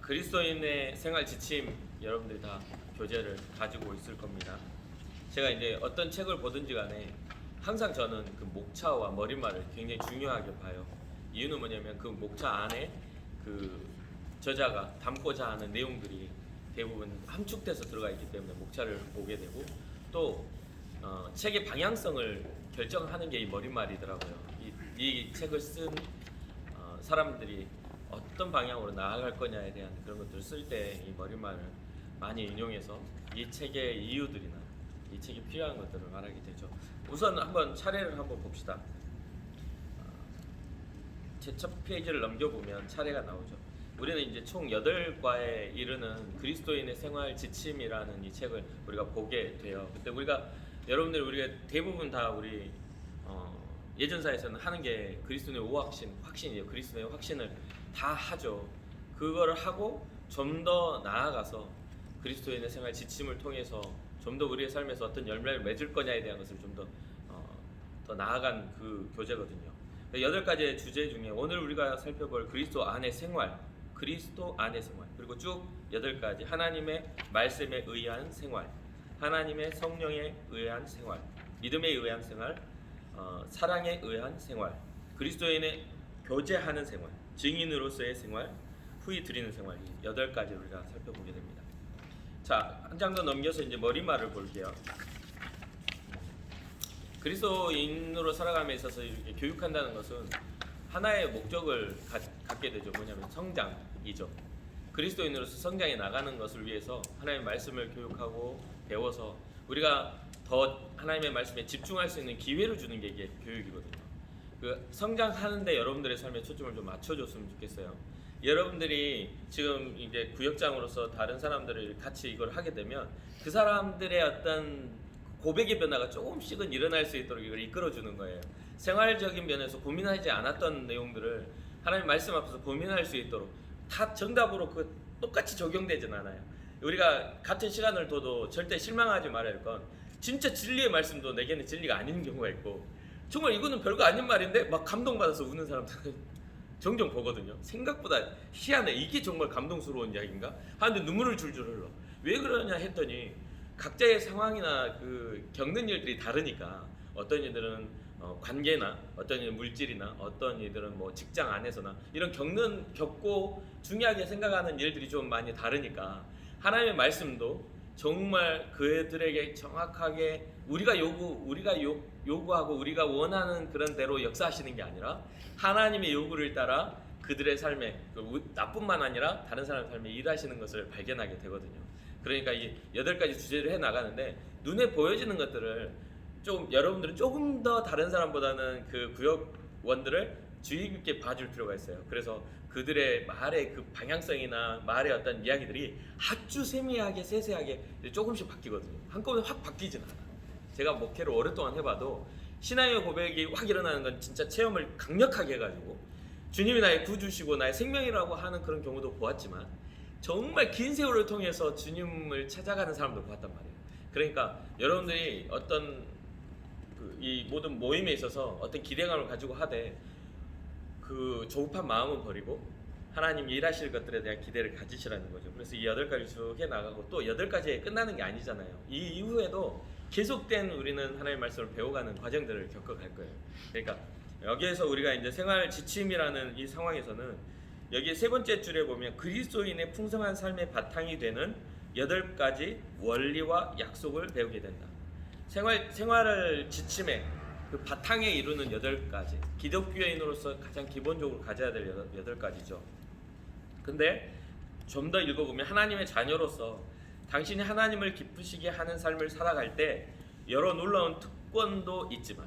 그리스도인의 생활 지침 여러분들이 다 교재를 가지고 있을 겁니다. 제가 이제 어떤 책을 보든지 간에 항상 저는 그 목차와 머릿말을 굉장히 중요하게 봐요. 이유는 뭐냐면 그 목차 안에 그 저자가 담고자 하는 내용들이 대부분 함축돼서 들어가 있기 때문에 목차를 보게 되고 또 책의 방향성을 결정하는 게 이 머릿말이더라고요. 이 책을 쓴 사람들이 어떤 방향으로 나아갈 거냐에 대한 그런 것들을 쓸 때 이 머릿말을 많이 인용해서 이 책의 이유들이나 이 책이 필요한 것들을 말하게 되죠. 우선 한번 차례를 한번 봅시다. 제 첫 페이지를 넘겨보면 차례가 나오죠. 우리는 이제 총 8과에 이르는 그리스도인의 생활 지침이라는 이 책을 우리가 보게 돼요. 근데 우리가 대부분 다 우리 예전사에서는 하는 게 그리스도인의 확신이에요. 그리스도인의 확신을 다 하죠. 그거를 하고 좀 더 나아가서 그리스도인의 생활 지침을 통해서 좀 더 우리의 삶에서 어떤 열매를 맺을 거냐에 대한 것을 좀 더 나아간 그 교재거든요. 8가지의 주제 중에 오늘 우리가 살펴볼 그리스도 안의 생활, 그리고 쭉 8가지 하나님의 말씀에 의한 생활, 하나님의 성령에 의한 생활, 믿음에 의한 생활, 사랑에 의한 생활, 그리스도인의 교제하는 생활, 증인으로서의 생활, 후히 드리는 생활, 이 8가지를 우리가 살펴보게 됩니다. 자, 한 장 더 넘겨서 이제 머리말을 볼게요. 그리스도인으로 살아감에 있어서 이렇게 교육한다는 것은 하나의 목적을 갖게 되죠. 뭐냐면 성장이죠. 그리스도인으로서 성장해 나가는 것을 위해서 하나님의 말씀을 교육하고 배워서 우리가 더 하나님의 말씀에 집중할 수 있는 기회를 주는 게 이게 교육이거든요. 그 성장하는데 여러분들의 삶에 초점을 좀 맞춰줬으면 좋겠어요. 여러분들이 지금 이제 구역장으로서 다른 사람들을 같이 이걸 하게 되면 그 사람들의 어떤 고백의 변화가 조금씩은 일어날 수 있도록 이걸 이끌어주는 거예요. 생활적인 면에서 고민하지 않았던 내용들을 하나님 말씀 앞에서 고민할 수 있도록 다 정답으로 똑같이 적용되진 않아요. 우리가 같은 시간을 둬도 절대 실망하지 말아야 할 건 진짜 진리의 말씀도 내게는 진리가 아닌 경우가 있고 정말 이거는 별거 아닌 말인데 막 감동받아서 우는 사람들은 종종 보거든요. 생각보다 희한해. 이게 정말 감동스러운 이야기인가? 하는데 눈물을 줄줄 흘러. 왜 그러냐 했더니 각자의 상황이나 그 겪는 일들이 다르니까 어떤 이들은 관계나 어떤 이들은 물질이나 어떤 이들은 뭐 직장 안에서나 이런 겪고 중요하게 생각하는 일들이 좀 많이 다르니까 하나님의 말씀도 정말 그들에게 정확하게 우리가 요구하고 우리가 원하는 그런 대로 역사하시는 게 아니라 하나님의 요구를 따라 그들의 삶에 나뿐만 아니라 다른 사람의 삶에 일하시는 것을 발견하게 되거든요. 그러니까 이 8가지 주제를 해 나가는데 눈에 보여지는 것들을 좀 여러분들은 조금 더 다른 사람보다는 그 구역원들을 주의 깊게 봐줄 필요가 있어요. 그래서 그들의 말의 그 방향성이나 말의 어떤 이야기들이 아주 세미하게 세세하게 조금씩 바뀌거든요. 한꺼번에 확 바뀌진 않아요. 제가 목회를 오랫동안 해봐도 신앙의 고백이 확 일어나는 건 진짜 체험을 강력하게 해가지고 주님이 나의 구주시고 나의 생명이라고 하는 그런 경우도 보았지만 정말 긴 세월을 통해서 주님을 찾아가는 사람도 보았단 말이에요. 그러니까 여러분들이 어떤 이 모든 모임에 있어서 어떤 기대감을 가지고 하되 그 조급한 마음은 버리고 하나님이 일하실 것들에 대한 기대를 가지시라는 거죠. 그래서 이 8가지 쭉 해나가고 또 8가지에 끝나는 게 아니잖아요. 이 이후에도 계속된 우리는 하나님의 말씀을 배워가는 과정들을 겪어갈 거예요. 그러니까 여기에서 우리가 이제 생활 지침이라는 이 상황에서는 여기 3번째 줄에 보면 그리스도인의 풍성한 삶의 바탕이 되는 8가지 원리와 약속을 배우게 된다. 생활을 지침에 그 바탕에 이루는 8가지 기독교인으로서 가장 기본적으로 가져야 될 8가지죠. 근데 좀 더 읽어보면 하나님의 자녀로서 당신이 하나님을 기쁘시게 하는 삶을 살아갈 때 여러 놀라운 특권도 있지만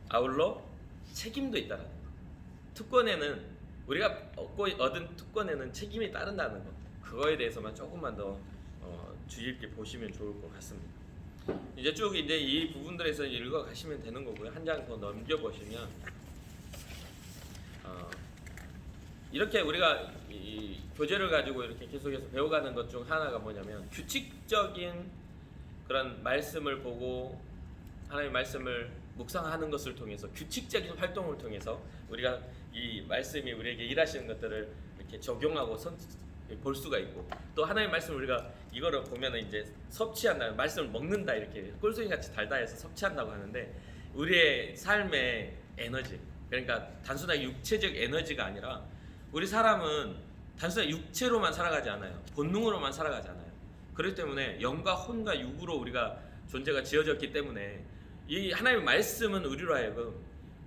아울러 책임도 있다는 거. 특권에는 우리가 얻은 특권에는 책임이 따른다는 것, 그거에 대해서만 조금만 더 주의 깊게 보시면 좋을 것 같습니다. 이제 쭉 이제 이 부분들에서 읽어 가시면 되는 거고요. 한 장 더 넘겨 보시면 이렇게 우리가 이 교재를 가지고 이렇게 계속해서 배워가는 것 중 하나가 뭐냐면 규칙적인 그런 말씀을 보고 하나님의 말씀을 묵상하는 것을 통해서 규칙적인 활동을 통해서 우리가 이 말씀이 우리에게 일하시는 것들을 이렇게 이렇게 적용하고 볼 수가 있고, 또 하나님의 말씀을 우리가 이거를 보면은 이제 섭취한다, 말씀을 먹는다, 이렇게 꿀송이 같이 달다 해서 섭취한다고 하는데, 우리의 삶의 에너지, 그러니까 단순하게 육체적 에너지가 아니라 우리 사람은 단순하게 육체로만 살아가지 않아요. 본능으로만 살아가지 않아요. 그렇기 때문에 영과 혼과 육으로 우리가 존재가 지어졌기 때문에 이 하나님의 말씀은 우리로 하여금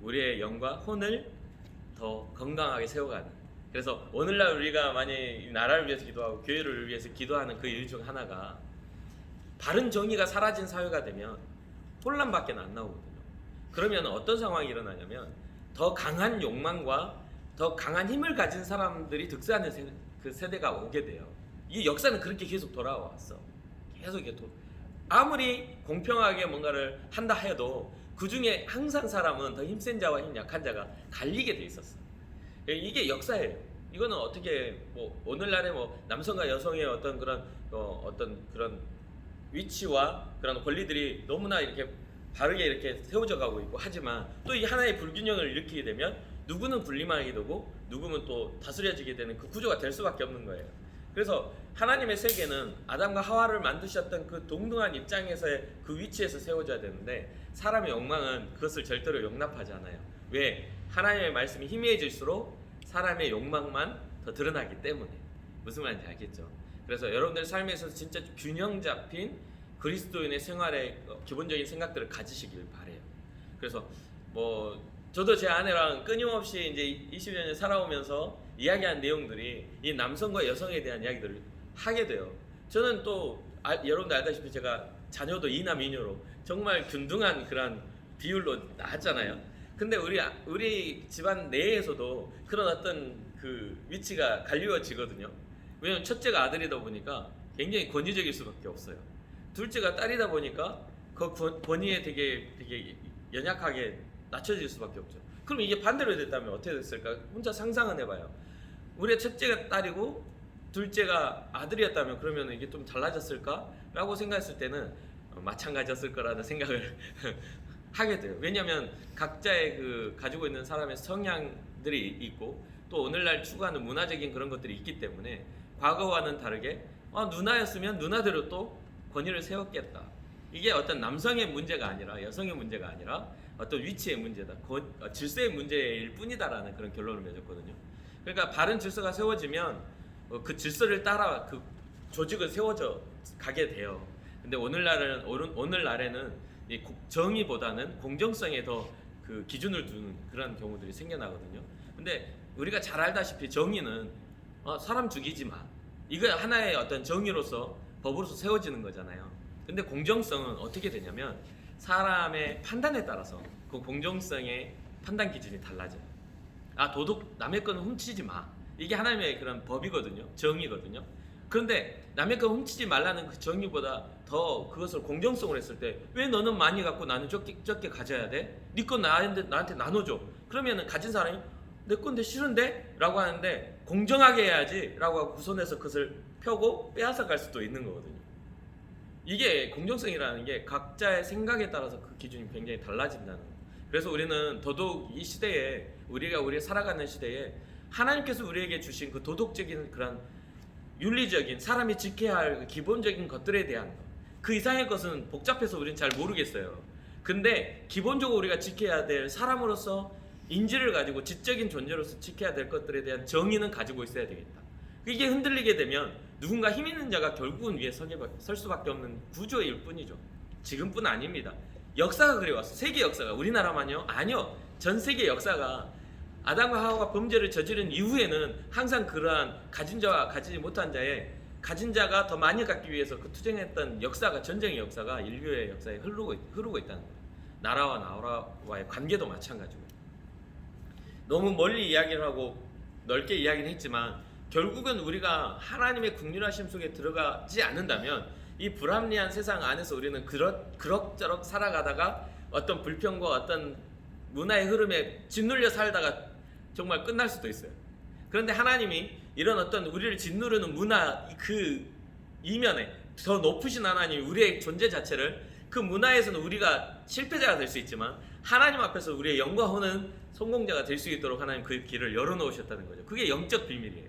우리의 영과 혼을 더 건강하게 세워가는, 그래서 오늘날 우리가 많이 나라를 위해서 기도하고 교회를 위해서 기도하는 그 이유 중 하나가, 바른 정의가 사라진 사회가 되면 혼란밖에 안 나오거든요. 그러면 어떤 상황이 일어나냐면 더 강한 욕망과 더 강한 힘을 가진 사람들이 득세하는 그 세대가 오게 돼요. 이 역사는 그렇게 계속 돌아왔어. 계속 이렇게 아무리 공평하게 뭔가를 한다 해도 그 중에 항상 사람은 더 힘센 자와 힘 약한 자가 갈리게 돼 있었어. 이게 역사예요. 이거는 어떻게 뭐 오늘날의 뭐 남성과 여성의 어떤 그런 그런 위치와 그런 권리들이 너무나 이렇게 바르게 이렇게 세워져 가고 있고, 하지만 또 이 하나의 불균형을 일으키게 되면 누구는 분리하게 되고 누구는 또 다스려지게 되는 그 구조가 될 수밖에 없는 거예요. 그래서 하나님의 세계는 아담과 하와를 만드셨던 그 동등한 입장에서의 그 위치에서 세워져야 되는데, 사람의 욕망은 그것을 절대로 용납하지 않아요. 왜? 하나님의 말씀이 희미해질수록 사람의 욕망만 더 드러나기 때문에. 무슨 말인지 알겠죠? 그래서 여러분들 삶에서 진짜 균형 잡힌 그리스도인의 생활의 기본적인 생각들을 가지시길 바래요. 그래서 뭐 저도 제 아내랑 끊임없이 이제 20년 살아오면서 이야기한 내용들이 이 남성과 여성에 대한 이야기들을 하게 돼요. 저는 또 여러분들 알다시피 제가 자녀도 이남 이녀로 정말 균등한 그런 비율로 낳았잖아요. 근데 우리 집안 내에서도 그런 어떤 그 위치가 갈리워지거든요. 왜냐면 첫째가 아들이다 보니까 굉장히 권위적일 수밖에 없어요. 둘째가 딸이다 보니까 그 권위에 되게 연약하게 낮춰질 수밖에 없죠. 그럼 이게 반대로 됐다면 어떻게 됐을까? 혼자 상상은 해봐요. 우리의 첫째가 딸이고 둘째가 아들이었다면 그러면 이게 좀 달라졌을까? 라고 생각했을 때는 마찬가지였을 거라는 생각을 하게 돼요. 왜냐하면 각자의 그 가지고 있는 사람의 성향들이 있고, 또 오늘날 추구하는 문화적인 그런 것들이 있기 때문에 과거와는 다르게 누나였으면 누나대로 또 권위를 세웠겠다. 이게 어떤 남성의 문제가 아니라 여성의 문제가 아니라 어떤 위치의 문제다, 질서의 문제일 뿐이다라는 그런 결론을 맺었거든요. 그러니까 바른 질서가 세워지면 그 질서를 따라 그 조직은 세워져 가게 돼요. 근데 오늘날에는 이 정의보다는 공정성에 더 그 기준을 두는 그런 경우들이 생겨나거든요. 근데 우리가 잘 알다시피 정의는 사람 죽이지 마, 이거 하나의 어떤 정의로서 법으로서 세워지는 거잖아요. 근데 공정성은 어떻게 되냐면 사람의 판단에 따라서 그 공정성의 판단 기준이 달라져요. 도덕, 남의 거는 훔치지 마, 이게 하나님의 그런 법이거든요. 정의거든요. 그런데 남의 거 훔치지 말라는 그 정의보다 더 그것을 공정성으로 했을 때, 왜 너는 많이 갖고 나는 적게 가져야 돼? 네 거 나한테 나눠줘. 그러면은 가진 사람이 내 건데 싫은데? 라고 하는데, 공정하게 해야지 라고 하고 구선해서 그것을 펴고 빼앗아 갈 수도 있는 거거든요. 이게 공정성이라는 게 각자의 생각에 따라서 그 기준이 굉장히 달라진다는 거예요. 그래서 우리는 더더욱 이 시대에, 우리가 살아가는 시대에 하나님께서 우리에게 주신 그 도덕적인 그런 윤리적인, 사람이 지켜야 할 그 기본적인 것들에 대한 것, 그 이상의 것은 복잡해서 우리는 잘 모르겠어요. 근데 기본적으로 우리가 지켜야 될, 사람으로서 인지를 가지고 지적인 존재로서 지켜야 될 것들에 대한 정의는 가지고 있어야 되겠다. 이게 흔들리게 되면 누군가 힘 있는 자가 결국은 위에 설 수밖에 없는 구조일 뿐이죠. 지금뿐 아닙니다. 역사가 그래왔어. 세계 역사가. 우리나라만요? 아니요. 전 세계 역사가 아담과 하와가 범죄를 저지른 이후에는 항상 그러한 가진 자와 가지지 못한 자의, 가진 자가 더 많이 갖기 위해서 그 투쟁했던 역사가, 전쟁의 역사가 인류의 역사에 흐르고 있다는 거예요. 나라와 나라와의 관계도 마찬가지고. 너무 멀리 이야기를 하고 넓게 이야기를 했지만 결국은 우리가 하나님의 국률하심 속에 들어가지 않는다면 이 불합리한 세상 안에서 우리는 그럭저럭 살아가다가 어떤 불평과 어떤 문화의 흐름에 짓눌려 살다가 정말 끝날 수도 있어요. 그런데 하나님이 이런 어떤 우리를 짓누르는 문화 그 이면에 더 높으신 하나님이 우리의 존재 자체를, 그 문화에서는 우리가 실패자가 될 수 있지만 하나님 앞에서 우리의 영과 혼은 성공자가 될 수 있도록 하나님 그 길을 열어놓으셨다는 거죠. 그게 영적 비밀이에요.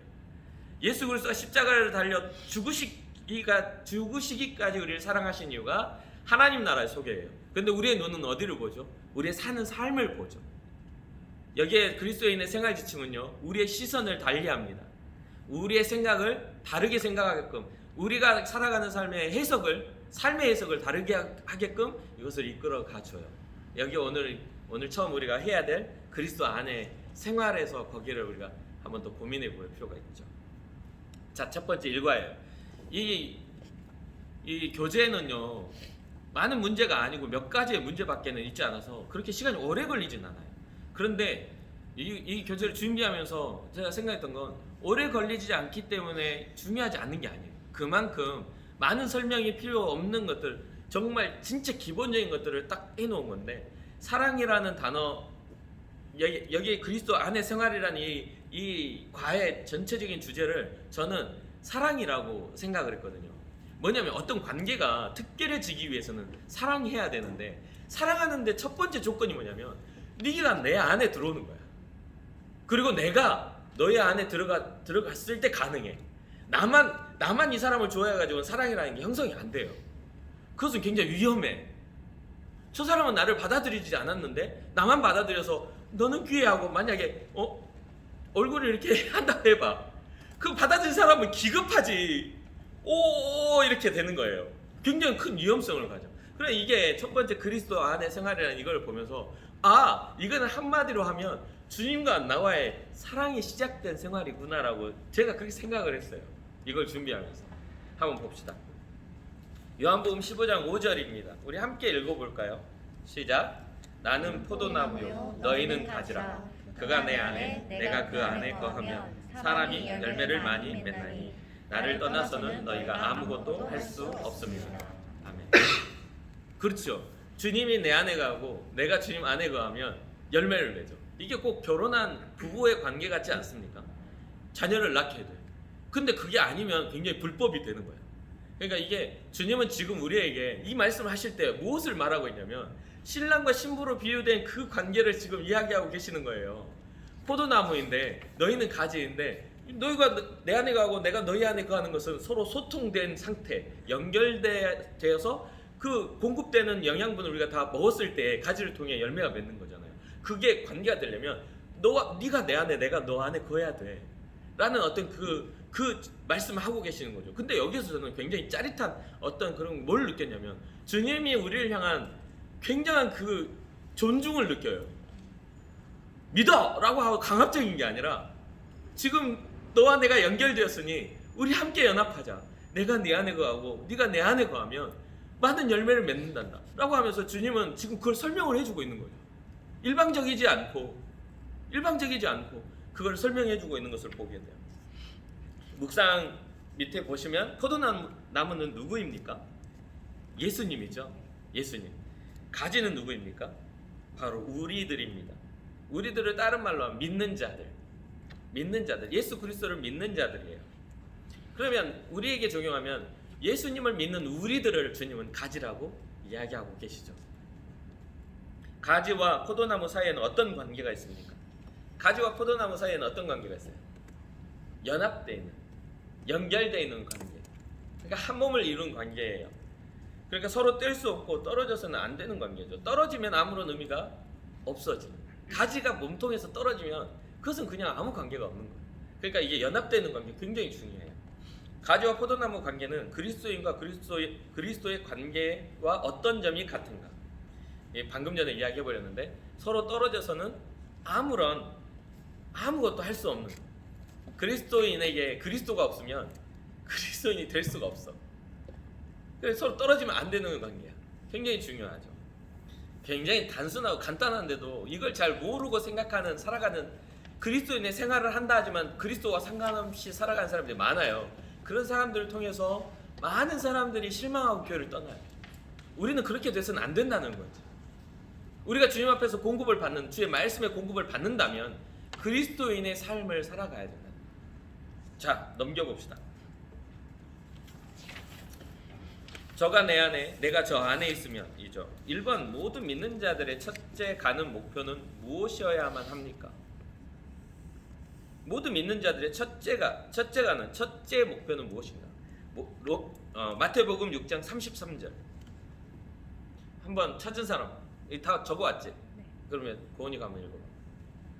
예수 그리스도가 십자가를 달려 죽으시기까지 우리를 사랑하신 이유가 하나님 나라의 소개예요. 근데 우리의 눈은 어디를 보죠? 우리의 사는 삶을 보죠. 여기에 그리스도인의 생활 지침은요, 우리의 시선을 달리합니다. 우리의 생각을 다르게 생각하게끔, 우리가 살아가는 삶의 해석을 다르게 하게끔 이것을 이끌어 가줘요. 여기 오늘 처음 우리가 해야 될 그리스도 안에 생활에서 거기를 우리가 한번 더 고민해 볼 필요가 있죠. 자, 첫 번째 일과예요. 이 교재는요, 많은 문제가 아니고 몇 가지의 문제밖에는 있지 않아서 그렇게 시간이 오래 걸리진 않아요. 그런데 이 교재를 준비하면서 제가 생각했던 건 오래 걸리지 않기 때문에 중요하지 않는 게 아니에요. 그만큼 많은 설명이 필요 없는 것들, 정말 진짜 기본적인 것들을 딱 해놓은 건데, 사랑이라는 단어, 여기 그리스도 안의 생활이라는 이 과의 전체적인 주제를 저는 사랑이라고 생각을 했거든요. 뭐냐면 어떤 관계가 특별해지기 위해서는 사랑해야 되는데, 사랑하는데 첫 번째 조건이 뭐냐면 네가 내 안에 들어오는 거야. 그리고 내가 너의 안에 들어갔을 때 가능해. 나만 이 사람을 좋아해가지고 사랑이라는 게 형성이 안 돼요. 그것은 굉장히 위험해. 저 사람은 나를 받아들이지 않았는데 나만 받아들여서 너는 귀해하고 만약에 얼굴을 이렇게 한다 해봐. 그 받아들인 사람은 기급하지. 오 이렇게 되는 거예요. 굉장히 큰 위험성을 가져. 그래, 이게 첫 번째 그리스도 안의 생활이라는 이걸 보면서 이거는 한마디로 하면 주님과 나와의 사랑이 시작된 생활이구나라고 제가 그렇게 생각을 했어요. 이걸 준비하면서 한번 봅시다. 요한복음 15장 5절입니다. 우리 함께 읽어볼까요? 시작. 나는 포도나무요 너희는 가지라. 그가 내 안에 내가 그 안에 거하면 사람이 열매를 많이 맺나니 나를 떠나서는 너희가 아무것도 할 수 없습니다. 아멘. 그렇죠. 주님이 내 안에 가고 내가 주님 안에 거하면 열매를 맺죠. 이게 꼭 결혼한 부부의 관계 같지 않습니까? 자녀를 낳게 돼. 근데 그게 아니면 굉장히 불법이 되는 거예요. 그러니까 이게 주님은 지금 우리에게 이 말씀을 하실 때 무엇을 말하고 있냐면 신랑과 신부로 비유된 그 관계를 지금 이야기하고 계시는 거예요. 포도나무인데 너희는 가지인데, 너희가 내 안에 가고 내가 너희 안에 거하는 것은 서로 소통된 상태, 연결되어서 그 공급되는 영양분을 우리가 다 먹었을 때 가지를 통해 열매가 맺는 거잖아요. 그게 관계가 되려면 네가 내 안에 내가 너 안에 거해야 돼 라는 어떤 그 말씀을 하고 계시는 거죠. 근데 여기서 저는 굉장히 짜릿한 어떤 그런 뭘 느꼈냐면 주님이 우리를 향한 굉장한 그 존중을 느껴요. 믿어! 라고 하고 강압적인 게 아니라 지금 너와 내가 연결되었으니 우리 함께 연합하자. 내가 네 안에 거하고 네가 내 안에 거하면 많은 열매를 맺는단다 라고 하면서 주님은 지금 그걸 설명을 해주고 있는 거죠. 일방적이지 않고 그걸 설명해주고 있는 것을 보게 돼요. 묵상 밑에 보시면 포도나무는 누구입니까? 예수님이죠. 예수님. 가지는 누구입니까? 바로 우리들입니다. 우리들을 다른 말로 하면 믿는 자들, 예수 그리스도를 믿는 자들이에요. 그러면 우리에게 적용하면 예수님을 믿는 우리들을 주님은 가지라고 이야기하고 계시죠. 가지와 포도나무 사이에는 어떤 관계가 있습니까? 가지와 포도나무 사이에는 어떤 관계가 있어요? 연합되어 있는, 연결되어 있는 관계. 그러니까 한 몸을 이룬 관계예요. 그러니까 서로 뗄 수 없고 떨어져서는 안 되는 관계죠. 떨어지면 아무런 의미가 없어지는. 가지가 몸통에서 떨어지면 그것은 그냥 아무 관계가 없는 거예요. 그러니까 이게 연합되는 관계 굉장히 중요해요. 가지와 포도나무 관계는 그리스도인과 그리스도의 관계와 어떤 점이 같은가? 방금 전에 이야기해버렸는데 서로 떨어져서는 아무것도 할 수 없는, 그리스도인에게 그리스도가 없으면 그리스도인이 될 수가 없어. 그래서 서로 떨어지면 안 되는 관계야. 굉장히 중요하죠. 굉장히 단순하고 간단한데도 이걸 잘 모르고 생각하는, 살아가는, 그리스도인의 생활을 한다 하지만 그리스도와 상관없이 살아가는 사람들이 많아요. 그런 사람들을 통해서 많은 사람들이 실망하고 교회를 떠나요. 우리는 그렇게 돼서는 안 된다는 거죠. 우리가 주님 앞에서 공급을 받는, 주의 말씀의 공급을 받는다면 그리스도인의 삶을 살아가야 된다. 자, 넘겨봅시다. 저가 내 안에, 내가 저 안에 있으면 이죠. 1번, 모든 믿는 자들의 첫째 가는 목표는 무엇이어야만 합니까? 모든 믿는 자들의 첫째 목표는 무엇인가? 마태복음 6장 33절. 한번 찾은 사람, 다 적어왔지? 네. 그러면 고은이가 한번 읽어봐.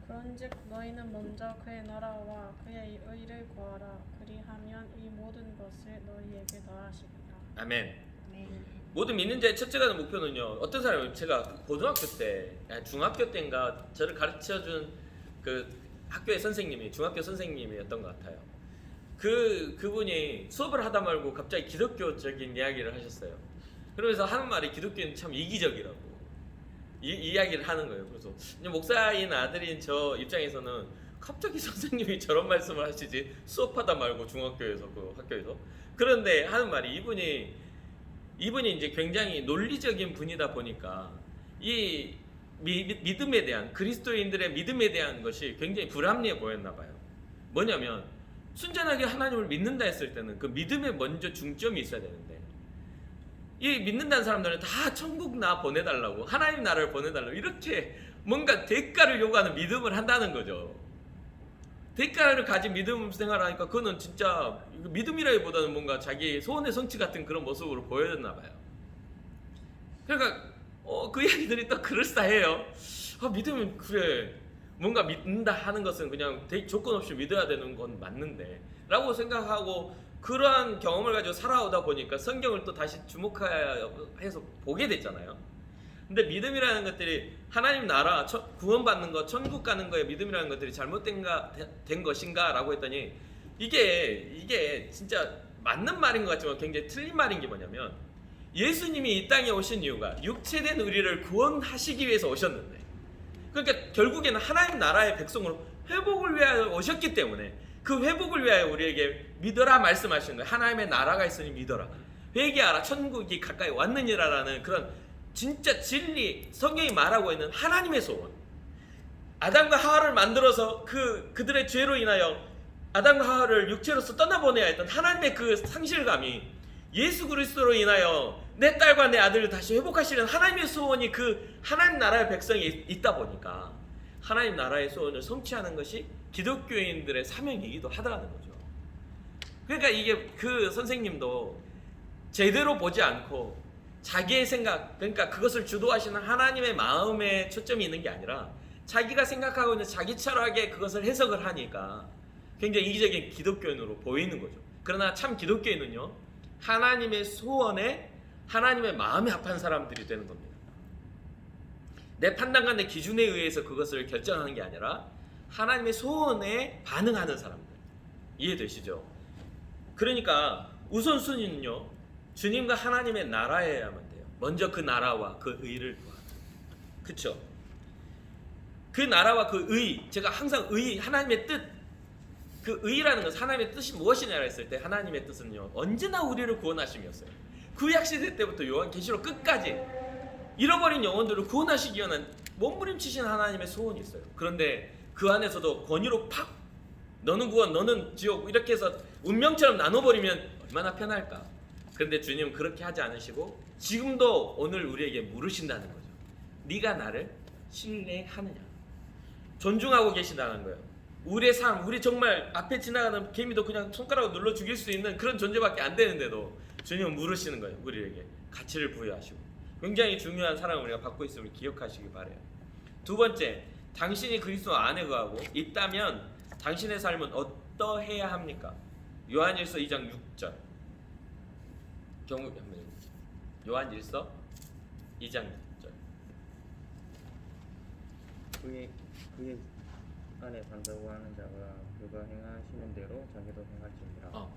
그런즉 너희는 먼저 그의 나라와 그의 의를 구하라. 그리하면 이 모든 것을 너희에게 더하시리라. 아멘. 네. 모든 믿는 자의 첫째가 되는 목표는요. 어떤 사람이 제가 고등학교 때, 중학교 때인가 저를 가르쳐준 그 학교의 선생님이 중학교 선생님이었던 것 같아요. 그분이 수업을 하다 말고 갑자기 기독교적인 이야기를 하셨어요. 그러면서 하는 말이 기독교는 참 이기적이라고 이야기를 하는 거예요. 그래서 목사인 아들인 저 입장에서는 갑자기 선생님이 저런 말씀을 하시지 수업하다 말고 중학교에서 그 학교에서 그런데 하는 말이 이분이 이제 굉장히 논리적인 분이다 보니까 이 믿음에 대한 그리스도인들의 믿음에 대한 것이 굉장히 불합리해 보였나 봐요. 뭐냐면 순전하게 하나님을 믿는다 했을 때는 그 믿음에 먼저 중점이 있어야 되는데 이 믿는다는 사람들은 다 천국 나 보내달라고 하나님 나라를 보내달라고 이렇게 뭔가 대가를 요구하는 믿음을 한다는 거죠. 대가를 가진 믿음 생활하니까 그거는 진짜 믿음이라기보다는 뭔가 자기 소원의 성취 같은 그런 모습으로 보여졌나 봐요. 그러니까 그 이야기들이 또 그럴싸해요. 믿으면 그래 뭔가 믿는다 하는 것은 그냥 조건 없이 믿어야 되는 건 맞는데 라고 생각하고 그러한 경험을 가지고 살아오다 보니까 성경을 또 다시 주목해서 보게 됐잖아요. 근데 믿음이라는 것들이 하나님 나라 구원받는 것 천국 가는 거에 믿음이라는 것들이 잘못된 것인가 라고 했더니 이게 진짜 맞는 말인 것 같지만 굉장히 틀린 말인 게 뭐냐면 예수님이 이 땅에 오신 이유가 육체된 우리를 구원하시기 위해서 오셨는데 그러니까 결국에는 하나님 나라의 백성으로 회복을 위하여 오셨기 때문에 그 회복을 위하여 우리에게 믿어라 말씀하시는 거예요. 하나님의 나라가 있으니 믿어라. 회개하라. 천국이 가까이 왔느니라라는 그런 진짜 진리 성경이 말하고 있는 하나님의 소원. 아담과 하와를 만들어서 그들의 죄로 인하여 아담과 하와를 육체로서 떠나보내야 했던 하나님의 그 상실감이 예수 그리스도로 인하여 내 딸과 내 아들을 다시 회복하시는 하나님의 소원이 그 하나님 나라의 백성이 있다 보니까 하나님 나라의 소원을 성취하는 것이 기독교인들의 사명이기도 하다는 거죠. 그러니까 이게 그 선생님도 제대로 보지 않고 자기의 생각, 그러니까 그것을 주도하시는 하나님의 마음에 초점이 있는 게 아니라 자기가 생각하고 있는 자기 철학에 그것을 해석을 하니까 굉장히 이기적인 기독교인으로 보이는 거죠. 그러나 참 기독교인은요, 하나님의 소원에 하나님의 마음에 합한 사람들이 되는 겁니다. 내 판단과 내 기준에 의해서 그것을 결정하는 게 아니라 하나님의 소원에 반응하는 사람들. 이해되시죠? 그러니까 우선순위는요, 주님과 하나님의 나라여야만 돼요. 먼저 그 나라와 그 의를 구하라. 그쵸? 그 나라와 그 의, 제가 항상 하나님의 뜻, 그 의라는 것은 하나님의 뜻이 무엇이냐 했을 때 하나님의 뜻은요, 언제나 우리를 구원하심이었어요. 구약 시대 때부터 요한계시록 끝까지 잃어버린 영혼들을 구원하시기 위한 몸부림치신 하나님의 소원이 있어요. 그런데 그 안에서도 권위로 팍 너는 구원 너는 지옥 이렇게 해서 운명처럼 나눠버리면 얼마나 편할까. 그런데 주님은 그렇게 하지 않으시고 지금도 오늘 우리에게 물으신다는 거죠. 네가 나를 신뢰하느냐. 존중하고 계신다는 거예요. 우리의 삶, 우리 정말 앞에 지나가는 개미도 그냥 손가락으로 눌러 죽일 수 있는 그런 존재밖에 안 되는데도 주님은 물으시는 거예요. 우리에게 가치를 부여하시고. 굉장히 중요한 사랑을 우리가 받고 있음을 기억하시기 바라요. 두 번째, 당신이 그리스도 안에 거하고 있다면 당신의 삶은 어떠해야 합니까? 요한일서 2장 6절. 요한일서 2장 6절. 그의 안에 산다고 하는 자가 그가 행하시는 대로 자기도 행할지니라.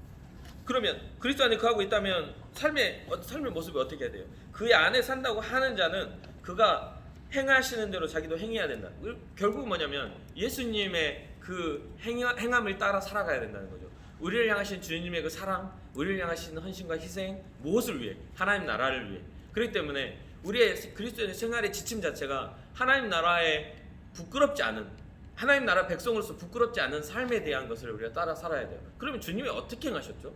그러면 그리스도 안에 거하고 있다면 삶의 모습이 어떻게 해야 돼요? 그 안에 산다고 하는 자는 그가 행하시는 대로 자기도 행해야 된다. 결국 뭐냐면 예수님의 그 행함을 따라 살아가야 된다는 거죠. 우리를 향하신 주님의 그 사랑, 우리를 향하신 헌신과 희생, 무엇을 위해? 하나님 나라를 위해. 그렇기 때문에 우리의 그리스도의 생활의 지침 자체가 하나님 나라에 부끄럽지 않은, 하나님 나라 백성으로서 부끄럽지 않은 삶에 대한 것을 우리가 따라 살아야 돼요. 그러면 주님이 어떻게 행하셨죠?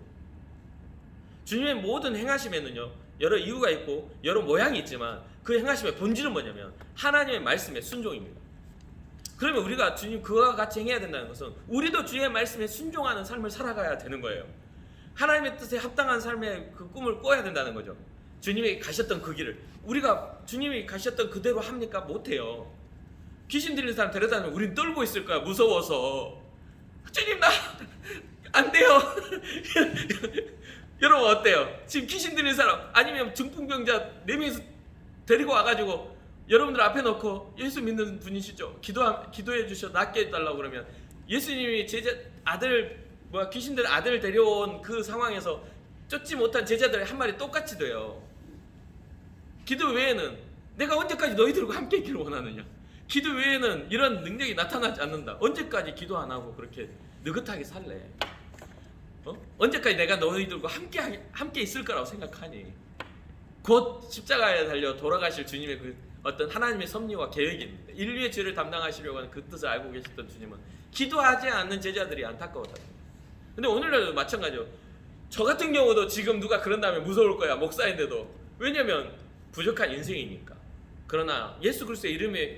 주님의 모든 행하심에는요, 여러 이유가 있고 여러 모양이 있지만 그 행하심의 본질은 뭐냐면 하나님의 말씀에 순종입니다. 그러면 우리가 주님 그와 같이 행해야 된다는 것은 우리도 주의 말씀에 순종하는 삶을 살아가야 되는 거예요. 하나님의 뜻에 합당한 삶의 그 꿈을 꿔야 된다는 거죠. 주님이 가셨던 그 길을 우리가 주님이 가셨던 그대로 합니까? 못해요. 귀신 들린 사람 데려다니면 우린 떨고 있을 거야. 무서워서. 주님 나 안 돼요. 여러분 어때요? 지금 귀신 들린 사람 아니면 중풍병자 4명이서 데리고 와가지고 여러분들 앞에 놓고 예수 믿는 분이시죠? 기도해 주셔 낫게 해달라고 그러면 예수님이 귀신들 아들 데려온 그 상황에서 쫓지 못한 제자들이 한 마리 똑같이 돼요. 기도 외에는 내가 언제까지 너희들과 함께 있기를 원하느냐? 기도 외에는 이런 능력이 나타나지 않는다. 언제까지 기도 안 하고 그렇게 느긋하게 살래? 언제까지 내가 너희들과 함께 있을 거라고 생각하니? 곧 십자가에 달려 돌아가실 주님의 그 어떤 하나님의 섭리와 계획이 있는데 인류의 죄를 담당하시려고 하는 그 뜻을 알고 계셨던 주님은 기도하지 않는 제자들이 안타까웠다. 근데 오늘날도 마찬가지요. 저 같은 경우도 지금 누가 그런다면 무서울 거야. 목사인데도. 왜냐면 부족한 인생이니까. 그러나 예수 그리스도의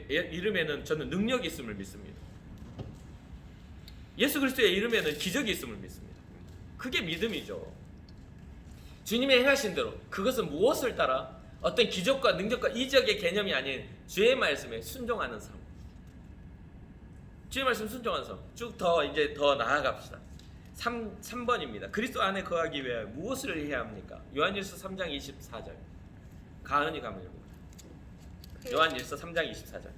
이름에는 저는 능력이 있음을 믿습니다. 예수 그리스도의 이름에는 기적이 있음을 믿습니다. 그게 믿음이죠. 주님이 행하신 대로 그것은 무엇을 따라 어떤 기적과 능력과 이적의 개념이 아닌 주의 말씀에 순종하는 삶. 주의 말씀 순종하는 삶. 쭉 더 나아갑시다. 3번입니다. 그리스도 안에 거하기 위해 무엇을 해야 합니까? 요한일서 3장 24절. 가은이 가면 읽어보자. 요한일서 3장 24절.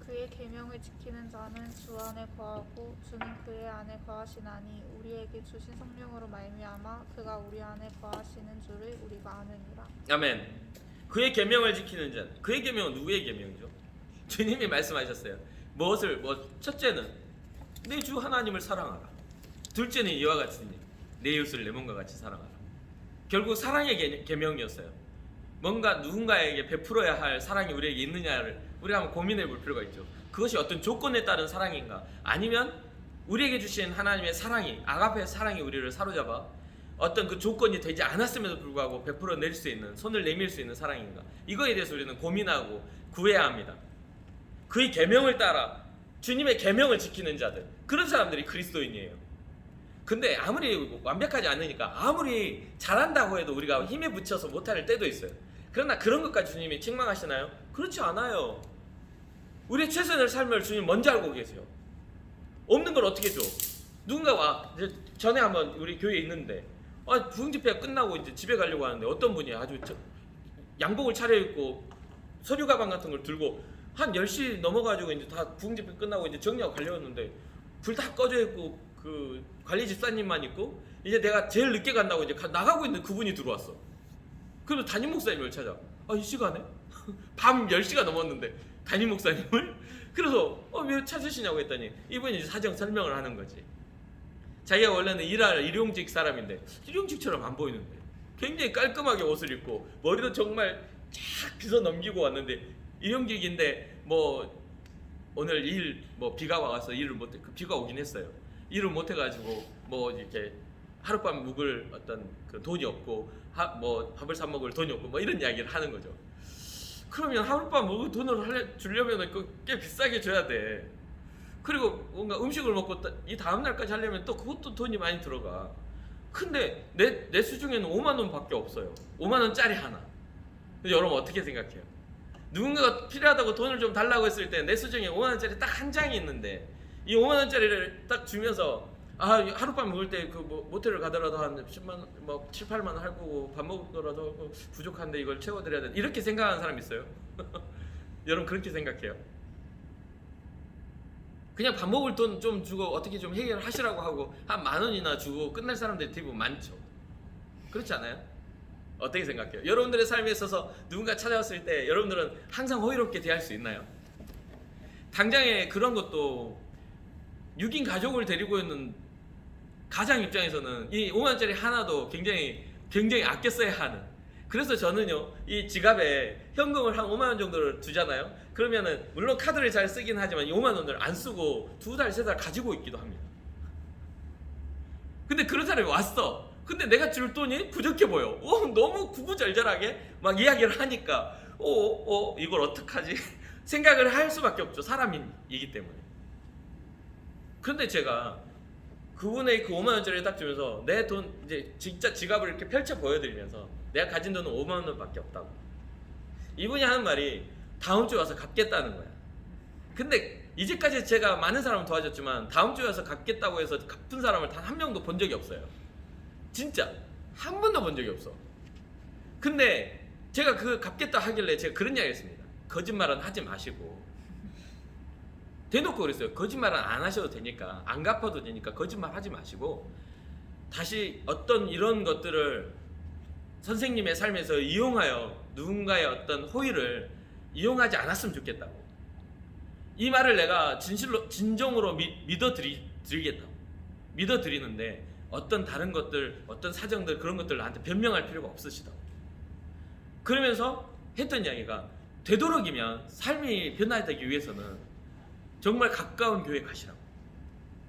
그의 계명을 지키는 자는 주 안에 거하고 주는 그의 안에 거하시나니 우리에게 주신 성령으로 말미암아 그가 우리 안에 거하시는 줄을 우리가 아느니라. 아멘. 그의 계명을 지키는 자. 그의 계명은 누구의 계명이죠? 주님이 말씀하셨어요. 첫째는 내 주 하나님을 사랑하라. 둘째는 이와 같으니 내 이웃을 내 몸과 같이 사랑하라. 결국 사랑의 계명이었어요. 뭔가 누군가에게 베풀어야 할 사랑이 우리에게 있느냐를 우리가 한번 고민해 볼 필요가 있죠. 그것이 어떤 조건에 따른 사랑인가? 아니면 우리에게 주신 하나님의 사랑이, 아가페의 사랑이 우리를 사로잡아 어떤 그 조건이 되지 않았음에도 불구하고 베풀어 낼 수 있는, 손을 내밀 수 있는 사랑인가? 이거에 대해서 우리는 고민하고 구해야 합니다. 그의 계명을 따라 주님의 계명을 지키는 자들, 그런 사람들이 그리스도인이에요. 근데 아무리 완벽하지 않으니까 아무리 잘한다고 해도 우리가 힘에 부쳐서 못할 때도 있어요. 그러나 그런 것까지 주님이 책망하시나요? 그렇지 않아요. 우리의 최선의 삶을 주님 먼저 알고 계세요. 없는 걸 어떻게 줘? 누군가 전에 한번 우리 교회에 있는데 부흥집회가 끝나고 이제 집에 가려고 하는데 어떤 분이 아주 양복을 차려입고 서류 가방 같은 걸 들고 한 10시 넘어가지고 이제 다 부흥집회 끝나고 이제 정리하고 가려고 했는데 불 다 꺼져 있고 그 관리 집사님만 있고 이제 내가 제일 늦게 간다고 이제 나가고 있는 그분이 들어왔어. 그래서 담임 목사님을 찾아. 이 시간에? 밤 10시가 넘었는데 담임 목사님을? 그래서 왜 찾으시냐고 했더니 이분이 이제 사정 설명을 하는 거지. 자기가 원래는 일할 일용직 사람인데 일용직처럼 안 보이는데 굉장히 깔끔하게 옷을 입고 머리도 정말 쫙 빗어 넘기고 왔는데 일용직인데 오늘 비가 와서 일을 못해. 비가 오긴 했어요. 일을 못 해가지고 이렇게 하룻밤 묵을 어떤 그 돈이 없고 밥을 사 먹을 돈이 없고 이런 이야기를 하는 거죠. 그러면 하룻밤 먹을 돈을 주려면 꽤 비싸게 줘야 돼. 그리고 뭔가 음식을 먹고 이 다음 날까지 하려면 또 그것도 돈이 많이 들어가. 근데 내 수중에는 5만 원밖에 없어요. 5만 원짜리 하나. 여러분 어떻게 생각해요? 누군가가 필요하다고 돈을 좀 달라고 했을 때 내 수중에 5만 원짜리 딱 한 장이 있는데 이 5만 원짜리를 딱 주면서 하룻밤 먹을 때 그 모텔을 가더라도 한 10만 원, 7, 8만 원 할 거고 밥 먹더라도 부족한데 이걸 채워드려야 돼. 이렇게 생각하는 사람 있어요? 여러분 그렇게 생각해요? 그냥 밥 먹을 돈 좀 주고 어떻게 좀 해결하시라고 하고 한 10,000원이나 주고 끝날 사람들이 대부분 많죠. 그렇지 않아요? 어떻게 생각해요? 여러분들의 삶에 있어서 누군가 찾아왔을 때 여러분들은 항상 호의롭게 대할 수 있나요? 당장에 그런 것도 6인 가족을 데리고 있는 가장 입장에서는 이 5만 원짜리 하나도 굉장히 아껴 써야 하는. 그래서 저는요 이 지갑에 현금을 한 5만 원 정도를 두잖아요. 그러면은 물론 카드를 잘 쓰긴 하지만 이 5만 원을 안 쓰고 2달, 3달 가지고 있기도 합니다. 근데 그런 사람이 왔어. 근데 내가 줄 돈이 부족해 보여. 너무 구구절절하게 막 이야기를 하니까 이걸 어떡하지? 생각을 할 수밖에 없죠. 사람이기 때문에. 그런데 제가 그분의 그 5만 원짜리를 딱 주면서 내 돈 이제 진짜 지갑을 이렇게 펼쳐 보여드리면서 내가 가진 돈은 5만 원밖에 없다고. 이분이 하는 말이 다음 주에 와서 갚겠다는 거야. 근데 이제까지 제가 많은 사람을 도와줬지만 다음 주에 와서 갚겠다고 해서 갚은 사람을 단 한 명도 본 적이 없어요. 진짜 한 번도 본 적이 없어. 근데 제가 그 갚겠다 하길래 제가 그런 이야기 했습니다. 거짓말은 하지 마시고, 대놓고 그랬어요. 거짓말은 안 하셔도 되니까, 안 갚아도 되니까 거짓말 하지 마시고 다시 어떤 이런 것들을 선생님의 삶에서 이용하여 누군가의 어떤 호의를 이용하지 않았으면 좋겠다고. 이 말을 내가 진정으로 믿어드리겠다고. 믿어드리는데 어떤 다른 것들, 어떤 사정들, 그런 것들 나한테 변명할 필요가 없으시다고. 그러면서 했던 이야기가, 되도록이면 삶이 변화되기 위해서는 정말 가까운 교회 가시라고.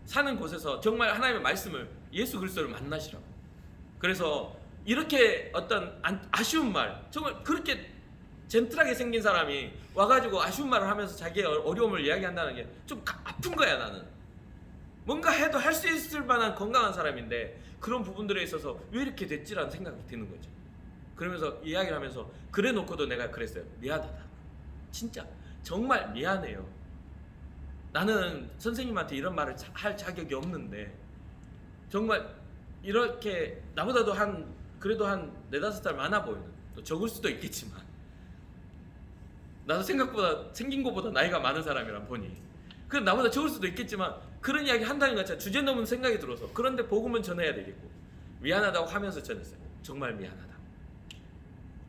사는 곳에서 정말 하나님의 말씀을, 예수 그리스도를 만나시라고. 그래서 이렇게 어떤 아쉬운 말, 정말 그렇게 젠틀하게 생긴 사람이 와가지고 아쉬운 말을 하면서 자기의 어려움을 이야기한다는 게 좀 아픈 거야. 나는 뭔가 해도 할 수 있을 만한 건강한 사람인데 그런 부분들에 있어서 왜 이렇게 됐지라는 생각이 드는 거죠. 그러면서 이야기를 하면서 그래 놓고도 내가 그랬어요. 미안하다. 진짜 정말 미안해요. 나는 선생님한테 이런 말을 할 자격이 없는데 정말 이렇게 나보다도 그래도 한 4-5살 많아 보이는, 또 적을 수도 있겠지만 나도 생각보다 생긴 것보다 나이가 많은 사람이란 보니 그럼 나보다 적을 수도 있겠지만 그런 이야기 한다는 것 자체가 주제 넘은 생각이 들어서, 그런데 복음은 전해야 되겠고 미안하다고 하면서 전했어요. 정말 미안하다.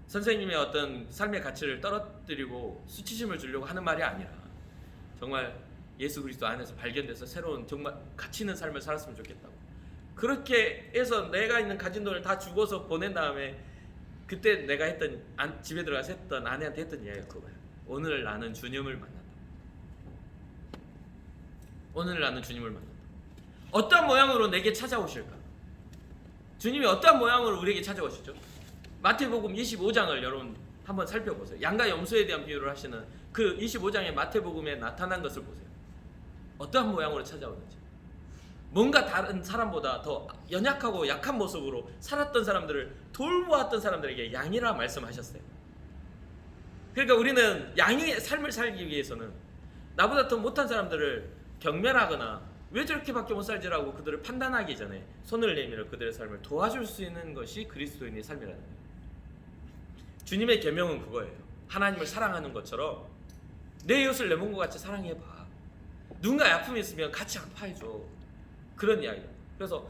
선생님의 어떤 삶의 가치를 떨어뜨리고 수치심을 주려고 하는 말이 아니라 정말 예수 그리스도 안에서 발견돼서 새로운 정말 가치 있는 삶을 살았으면 좋겠다고. 그렇게 해서 내가 있는 가진 돈을 다 주고서 보낸 다음에 그때 내가 했던, 집에 들어가서 했던, 아내한테 했던 이야기가 그거예요. 오늘 나는 주님을 만난다. 오늘 나는 주님을 만난다. 어떤 모양으로 내게 찾아오실까? 주님이 어떤 모양으로 우리에게 찾아오시죠? 마태복음 25장을 여러분 한번 살펴보세요. 양과 염소에 대한 비유를 하시는 그 25장의 마태복음에 나타난 것을 보세요. 어떠한 모양으로 찾아오는지. 뭔가 다른 사람보다 더 연약하고 약한 모습으로 살았던 사람들을 돌보았던 사람들에게 양이라 말씀하셨어요. 그러니까 우리는 양의 삶을 살기 위해서는 나보다 더 못한 사람들을 경멸하거나 왜 저렇게밖에 못 살지라고 그들을 판단하기 전에 손을 내밀어 그들의 삶을 도와줄 수 있는 것이 그리스도인의 삶이라는 거예요. 주님의 계명은 그거예요. 하나님을 사랑하는 것처럼 내 이웃을 내 몸과 같이 사랑해봐. 누군가 아픔이 있으면 같이 아파해줘. 그런 이야기예요. 그래서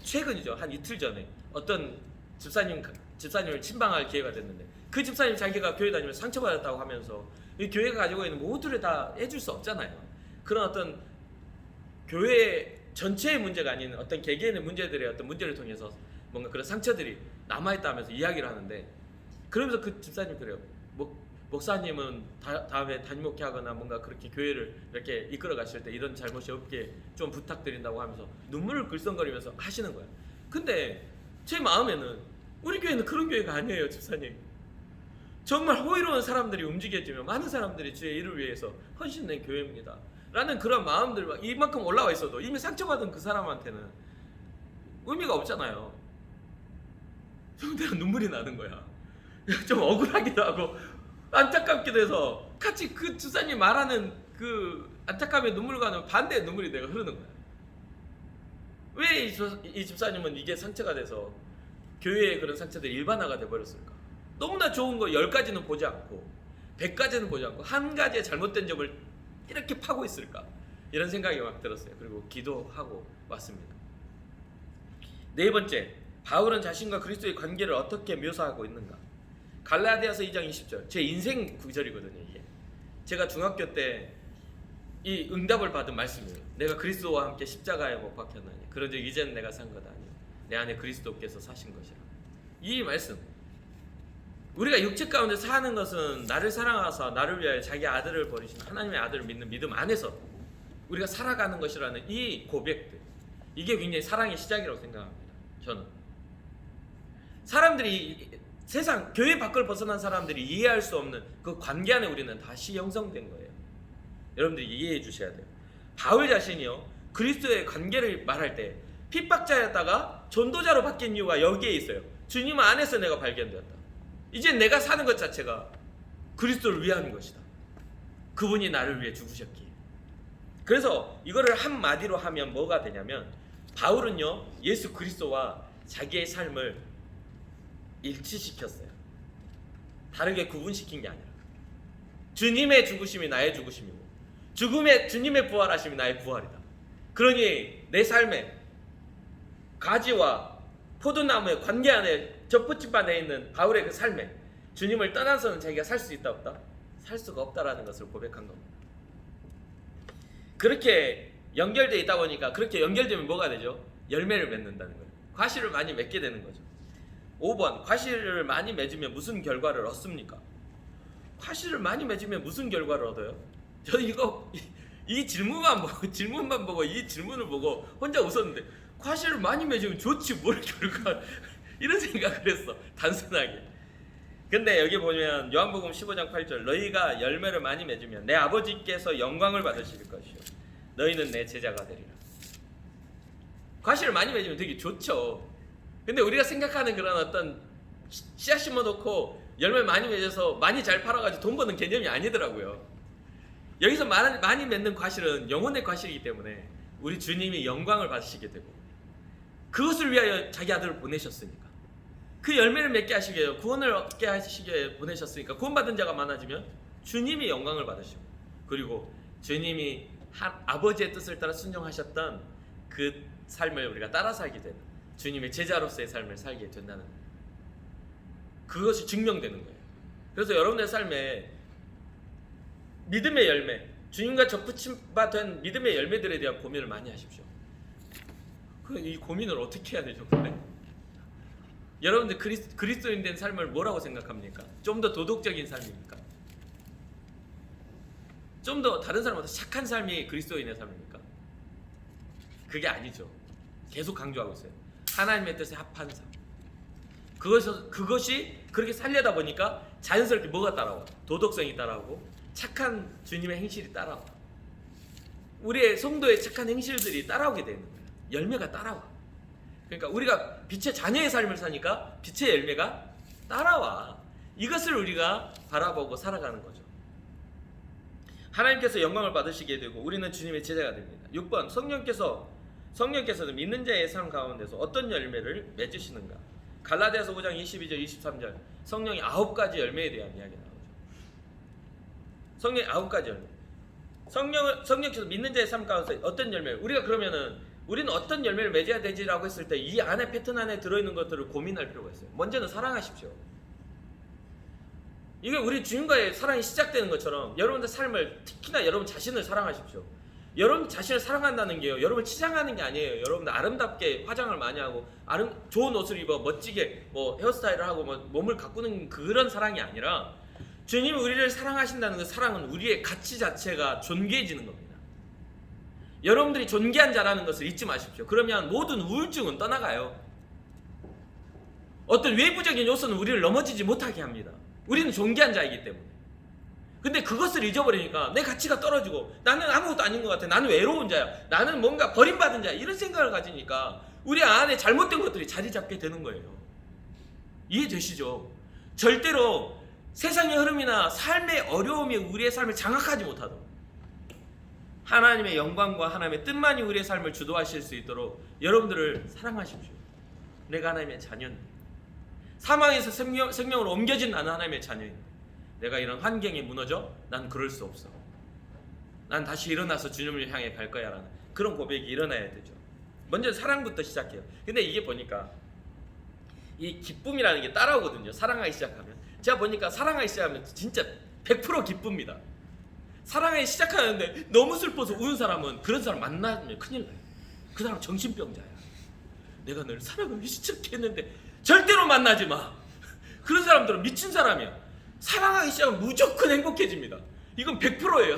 최근이죠. 한 이틀 전에 어떤 집사님을 침방할 기회가 됐는데 그 집사님 자기가 교회 다니면서 상처받았다고 하면서 이 교회가 가지고 있는 모두를 다 해줄 수 없잖아요. 그런 어떤 교회 전체의 문제가 아닌 어떤 개개인의 문제들의 어떤 문제를 통해서 뭔가 그런 상처들이 남아있다면서 이야기를 하는데, 그러면서 그 집사님 그래요. 목사님은 다음에 담임 목회하거나 뭔가 그렇게 교회를 이렇게 이끌어 가실 때 이런 잘못이 없게 좀 부탁드린다고 하면서 눈물을 글썽거리면서 하시는 거야. 근데 제 마음에는 우리 교회는 그런 교회가 아니에요. 집사님, 정말 호의로운 사람들이 움직여지며 많은 사람들이 주의 일을 위해서 헌신된 교회입니다 라는 그런 마음들 이만큼 올라와 있어도 이미 상처받은 그 사람한테는 의미가 없잖아요. 좀 내가 눈물이 나는 거야. 좀 억울하기도 하고 안타깝기도 해서 같이 그 집사님 말하는 그 안타까움에 눈물과 하는 반대의 눈물이 내가 흐르는 거야. 왜 이 집사님은 이게 상처가 돼서 교회의 그런 상처들이 일반화가 돼버렸을까? 너무나 좋은 거 10가지는 보지 않고 100가지는 보지 않고 한 가지의 잘못된 점을 이렇게 파고 있을까? 이런 생각이 막 들었어요. 그리고 기도하고 왔습니다. 네 번째, 바울은 자신과 그리스도의 관계를 어떻게 묘사하고 있는가? 갈라디아서 2장 20절, 제 인생 구절이거든요. 이게 제가 중학교 때 이 응답을 받은 말씀이에요. 내가 그리스도와 함께 십자가에 못 박혔나니 그런즉 이제는 내가 산 것 아니요 내 안에 그리스도께서 사신 것이라. 이 말씀, 우리가 육체 가운데 사는 것은 나를 사랑하사 나를 위하여 자기 아들을 버리신 하나님의 아들을 믿는 믿음 안에서 우리가 살아가는 것이라는 이 고백들, 이게 굉장히 사랑의 시작이라고 생각합니다. 저는 사람들이 세상 교회 밖을 벗어난 사람들이 이해할 수 없는 그 관계 안에 우리는 다시 형성된 거예요. 여러분들이 이해해 주셔야 돼요. 바울 자신이요 그리스도의 관계를 말할 때 핍박자였다가 전도자로 바뀐 이유가 여기에 있어요. 주님 안에서 내가 발견되었다. 이제 내가 사는 것 자체가 그리스도를 위한 것이다. 그분이 나를 위해 죽으셨기에. 그래서 이거를 한마디로 하면 뭐가 되냐면 바울은요 예수 그리스도와 자기의 삶을 일치시켰어요. 다르게 구분시킨 게 아니라 주님의 죽으심이 나의 죽으심이고 주님의 부활하심이 나의 부활이다. 그러니 내 삶에 가지와 포도나무의 관계 안에 접붙임 안에 있는 바울의 그 삶에 주님을 떠나서는 자기가 살 수 있다 없다? 살 수가 없다라는 것을 고백한 겁니다. 그렇게 연결되어 있다 보니까 그렇게 연결되면 뭐가 되죠? 열매를 맺는다는 거예요. 과실을 많이 맺게 되는 거죠. 5번 과실을 많이 맺으면 무슨 결과를 얻습니까? 과실을 많이 맺으면 무슨 결과를 얻어요? 저 이거 이 질문만 보고 이 질문을 보고 혼자 웃었는데 과실을 많이 맺으면 좋지 뭘 결과 이런 생각을 했어. 단순하게. 근데 여기 보면 요한복음 15장 8절 너희가 열매를 많이 맺으면 내 아버지께서 영광을 받으실 것이요 너희는 내 제자가 되리라. 과실을 많이 맺으면 되게 좋죠. 근데 우리가 생각하는 그런 어떤 씨앗 심어놓고 열매 많이 맺어서 많이 잘 팔아가지고 돈 버는 개념이 아니더라고요. 여기서 많이 맺는 과실은 영혼의 과실이기 때문에 우리 주님이 영광을 받으시게 되고 그것을 위하여 자기 아들을 보내셨으니까 그 열매를 맺게 하시기 위해 구원을 얻게 하시기 위해 보내셨으니까 구원받은 자가 많아지면 주님이 영광을 받으시고 그리고 주님이 아버지의 뜻을 따라 순종하셨던 그 삶을 우리가 따라 살게 되는 주님의 제자로서의 삶을 살게 된다는 거예요. 그것이 증명되는 거예요. 그래서 여러분의 삶에 믿음의 열매, 주님과 접붙임바 된 믿음의 열매들에 대한 고민을 많이 하십시오. 이 고민을 어떻게 해야 되죠? 근데 여러분들 그리스도인 된 삶을 뭐라고 생각합니까? 좀 더 도덕적인 삶입니까? 좀 더 다른 사람보다 착한 삶이 그리스도인의 삶입니까? 그게 아니죠. 계속 강조하고 있어요. 하나님의 뜻에 합한 삶. 그것이 그렇게 살려다 보니까 자연스럽게 뭐가 따라와? 도덕성이 따라오고 착한 주님의 행실이 따라와. 우리의 성도의 착한 행실들이 따라오게 되는 거예요. 열매가 따라와. 그러니까 우리가 빛의 자녀의 삶을 사니까 빛의 열매가 따라와. 이것을 우리가 바라보고 살아가는 거죠. 하나님께서 영광을 받으시게 되고 우리는 주님의 제자가 됩니다. 6번 성령께서는 믿는 자의 삶 가운데서 어떤 열매를 맺으시는가? 갈라디아서 5장 22절 23절 성령이 9가지 열매에 대한 이야기가 나오죠. 성령이 9가지 열매. 성령께서 믿는 자의 삶 가운데 어떤 열매를 우리는 어떤 열매를 맺어야 되지라고 했을 때 이 안에 패턴 안에 들어있는 것들을 고민할 필요가 있어요. 먼저는 사랑하십시오. 이게 우리 주님과의 사랑이 시작되는 것처럼 여러분들 삶을 특히나 여러분 자신을 사랑하십시오. 여러분 자신을 사랑한다는 게요 여러분을 치장하는 게 아니에요. 여러분들 아름답게 화장을 많이 하고 좋은 옷을 입어 멋지게 헤어스타일을 하고 몸을 가꾸는 그런 사랑이 아니라 주님이 우리를 사랑하신다는 그 사랑은 우리의 가치 자체가 존귀해지는 겁니다. 여러분들이 존귀한 자라는 것을 잊지 마십시오. 그러면 모든 우울증은 떠나가요. 어떤 외부적인 요소는 우리를 넘어지지 못하게 합니다. 우리는 존귀한 자이기 때문에. 근데 그것을 잊어버리니까 내 가치가 떨어지고 나는 아무것도 아닌 것 같아. 나는 외로운 자야. 나는 뭔가 버림받은 자야. 이런 생각을 가지니까 우리 안에 잘못된 것들이 자리 잡게 되는 거예요. 이해되시죠? 절대로 세상의 흐름이나 삶의 어려움이 우리의 삶을 장악하지 못하도록 하나님의 영광과 하나님의 뜻만이 우리의 삶을 주도하실 수 있도록 여러분들을 사랑하십시오. 내가 하나님의 자녀입니다. 사망에서 생명으로 옮겨진 나는 하나님의 자녀입니다. 내가 이런 환경에 무너져? 난 그럴 수 없어. 난 다시 일어나서 주님을 향해 갈 거야 라는 그런 고백이 일어나야 되죠. 먼저 사랑부터 시작해요. 근데 이게 보니까 이 기쁨이라는 게 따라오거든요. 사랑하기 시작하면. 제가 보니까 사랑하기 시작하면 진짜 100% 기쁩니다. 사랑하기 시작하는데 너무 슬퍼서 우는 사람은 그런 사람 만나면 큰일 나요. 그 사람 정신병자야. 내가 널 사랑하기 시작했는데 절대로 만나지 마. 그런 사람들은 미친 사람이야. 사랑하기 시작하면 무조건 행복해집니다. 이건 100%예요.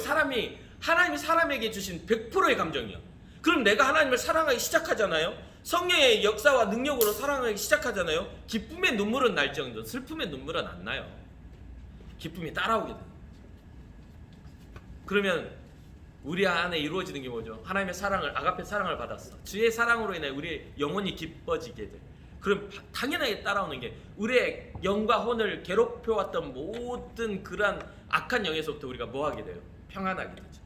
하나님이 사람에게 주신 100%의 감정이야. 그럼 내가 하나님을 사랑하기 시작하잖아요. 성령의 역사와 능력으로 사랑하기 시작하잖아요. 기쁨의 눈물은 날정도 슬픔의 눈물은 안 나요. 기쁨이 따라오게 돼요. 그러면 우리 안에 이루어지는 게 뭐죠? 하나님의 사랑을, 아가페 사랑을 받았어. 주의 사랑으로 인해 우리의 영혼이 기뻐지게 돼. 그럼 당연하게 따라오는 게 우리의 영과 혼을 괴롭혀왔던 모든 그러한 악한 영에서부터 우리가 뭐 하게 돼요? 평안하게 되죠.